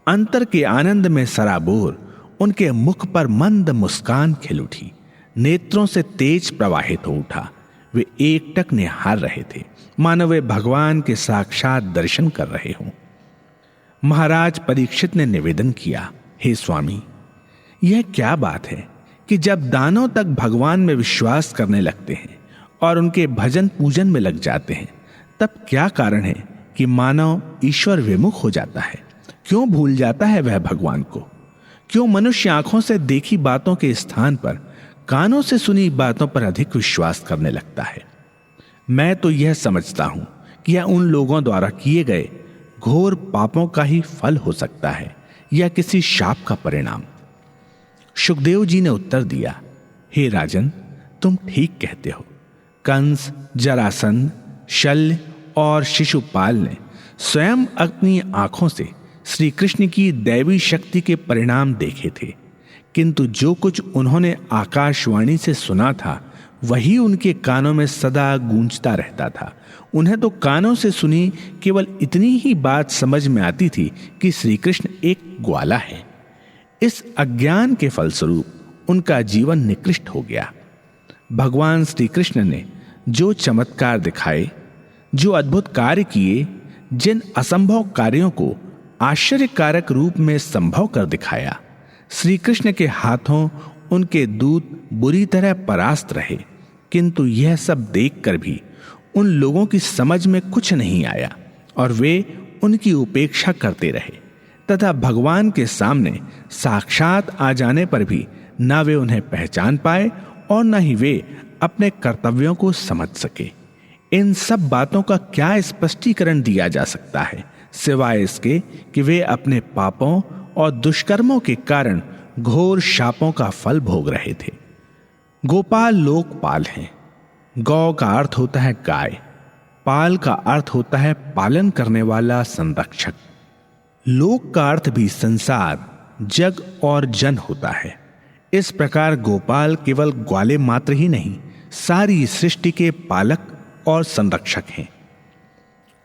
अंतर के आनंद में सराबोर उनके मुख पर मंद मुस्कान खिल उठी। नेत्रों से तेज प्रवाहित हो उठा। वे एकटक निहार रहे थे, मानो वे भगवान के साक्षात दर्शन कर रहे हों। महाराज परीक्षित ने निवेदन किया, हे स्वामी, यह क्या बात है कि जब दानों तक भगवान में विश्वास करने लगते हैं और उनके भजन पूजन में लग जाते हैं, तब क्या कारण है कि मानव ईश्वर विमुख हो जाता है? क्यों भूल जाता है वह भगवान को? क्यों मनुष्य आंखों से देखी बातों के स्थान पर कानों से सुनी बातों पर अधिक विश्वास करने लगता है? मैं तो यह समझता हूं कि यह उन लोगों द्वारा किए गए घोर पापों का ही फल हो सकता है या किसी शाप का परिणाम। शुकदेव जी ने उत्तर दिया, हे राजन, तुम ठीक कहते हो। कंस, जरासंध, शल्य और शिशुपाल ने स्वयं अपनी आंखों से श्री कृष्ण की दैवी शक्ति के परिणाम देखे थे, किंतु जो कुछ उन्होंने आकाशवाणी से सुना था वही उनके कानों में सदा गूंजता रहता था। उन्हें तो कानों से सुनी केवल इतनी ही बात समझ में आती थी कि श्री कृष्ण एक ग्वाला है। इस अज्ञान के फलस्वरूप उनका जीवन निकृष्ट हो गया। भगवान श्री कृष्ण ने जो चमत्कार दिखाए, जो अद्भुत कार्य किए, जिन असंभव कार्यों को आश्चर्यकारक रूप में संभव कर दिखाया, श्री कृष्ण के हाथों उनके दूत बुरी तरह परास्त रहे, किंतु यह सब देखकर भी उन लोगों की समझ में कुछ नहीं आया और वे उनकी उपेक्षा करते रहे तथा भगवान के सामने साक्षात आ जाने पर भी ना वे उन्हें पहचान पाए और न ही वे अपने कर्तव्यों को समझ सके। इन सब बातों का क्या स्पष्टीकरण दिया जा सकता है सिवाय इसके कि वे अपने पापों और दुष्कर्मों के कारण घोर शापों का फल भोग रहे थे। गोपाल लोकपाल हैं। गौ का अर्थ होता है गाय, पाल का अर्थ होता है पालन करने वाला संरक्षक। लोक का अर्थ भी संसार, जग और जन होता है। इस प्रकार गोपाल केवल ग्वाले मात्र ही नहीं, सारी सृष्टि के पालक और संरक्षक हैं।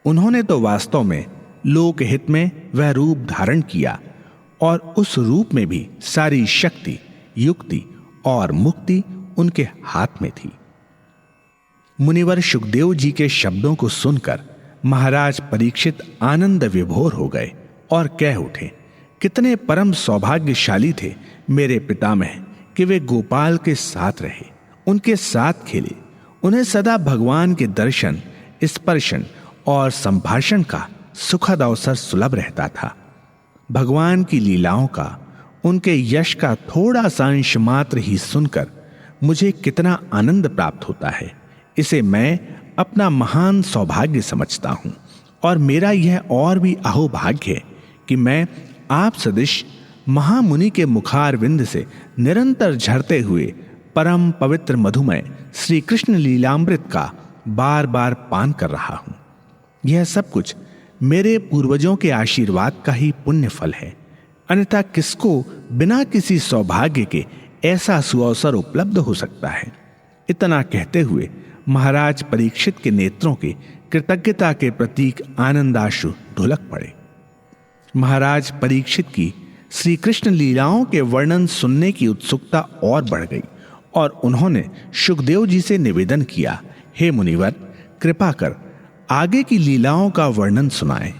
उन्होंने तो वास्तव में लोकहित में वह रूप धारण किया और उस रूप में भी सारी शक्ति, युक्ति और मुक्ति उनके हाथ में थी। मुनिवर शुकदेव जी के शब्दों को सुनकर महाराज परीक्षित आनंद विभोर हो गए और कह उठे, कितने परम सौभाग्यशाली थे मेरे पितामह कि वे गोपाल के साथ रहे, उनके साथ खेले। उन्हें सदा भगवान के दर्शन, स्पर्शन और संभाषण का सुखद अवसर सुलभ रहता था। भगवान की लीलाओं का, उनके यश का थोड़ा सा अंश मात्र ही सुनकर मुझे कितना आनंद प्राप्त होता है, इसे मैं अपना महान सौभाग्य समझता हूं। और मेरा यह और भी अहोभाग्य है कि मैं आप सदृश महामुनि के मुखारविंद से निरंतर झरते हुए परम पवित्र मधुमय श्री कृष्ण लीलामृत का बार बार पान कर रहा हूं। यह सब कुछ मेरे पूर्वजों के आशीर्वाद का ही पुण्य फल है, अन्यथा किसको बिना किसी सौभाग्य के ऐसा सुअवसर उपलब्ध हो सकता है। इतना कहते हुए महाराज परीक्षित के नेत्रों के कृतज्ञता के प्रतीक आनंदाश्रु ढुलक पड़े। महाराज परीक्षित की श्री कृष्ण लीलाओं के वर्णन सुनने की उत्सुकता और बढ़ गई और उन्होंने शुकदेव जी से निवेदन किया, हे मुनिवर, कृपा कर आगे की लीलाओं का वर्णन सुनाएं।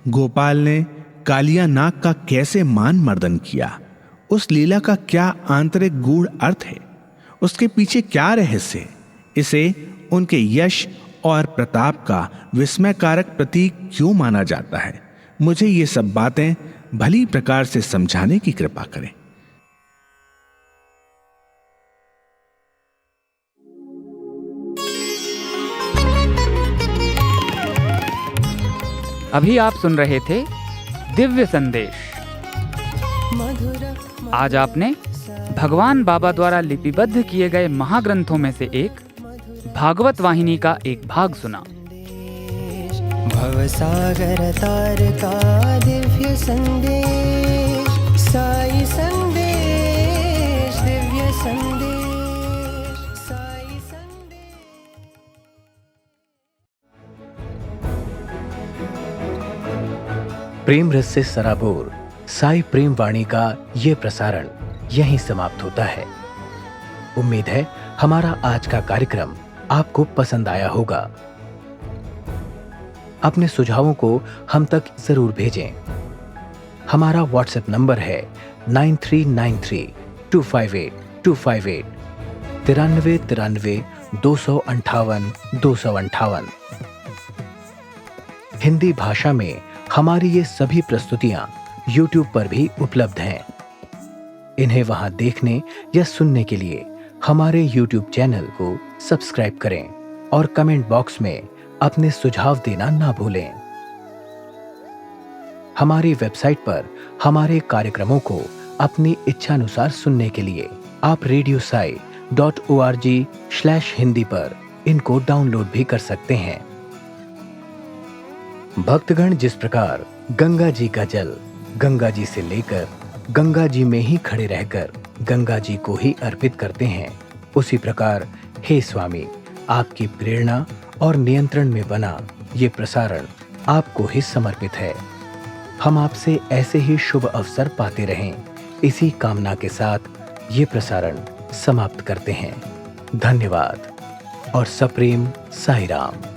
गोपाल ने कालिया नाग का कैसे मान मर्दन किया, उस लीला का क्या आंतरिक गूढ़ अर्थ है, उसके पीछे क्या रहस्य है, इसे उनके यश और प्रताप का विस्मयकारक प्रतीक क्यों माना जाता है, मुझे ये सब बातें भली प्रकार से समझाने की कृपा करें। अभी आप सुन रहे थे दिव्य संदेश। मधुर आज आपने भगवान बाबा द्वारा लिपिबद्ध किए गए महाग्रंथों में से एक भागवत वाहिनी का एक भाग सुना। भवसागर तार का दिव्य संदेश, साई संदेश, दिव्य संदेश, साई संदेश। प्रेम रस से सराबोर साई प्रेम वाणी का ये प्रसारण यहीं समाप्त होता है। उम्मीद है हमारा आज का कार्यक्रम आपको पसंद आया होगा। अपने सुझावों को हम तक जरूर भेजें। हमारा व्हाट्सएप नंबर है 9393258258 9393 258 258। हिंदी भाषा में हमारी ये सभी प्रस्तुतियां YouTube पर भी उपलब्ध हैं। इन्हें वहां देखने या सुनने के लिए हमारे YouTube चैनल को सब्सक्राइब करें और कमेंट बॉक्स में अपने सुझाव देना ना भूलें। हमारी वेबसाइट पर हमारे कार्यक्रमों को अपनी इच्छानुसार सुनने के लिए आप radiosai.org/hindi पर इनको डाउनलोड भी कर सकते हैं। भक्तगण जिस प्रकार गंगा जी का जल गंगा जी से लेकर गंगा जी में ही खड़े रहकर गंगा जी को ही अर्पित करते हैं, उसी प्रकार हे स्वामी, आपकी प्रेरणा और नियंत्रण में बना ये प्रसारण आपको ही समर्पित है। हम आपसे ऐसे ही शुभ अवसर पाते रहें, इसी कामना के साथ ये प्रसारण समाप्त करते हैं। धन्यवाद और सप्रेम साई राम।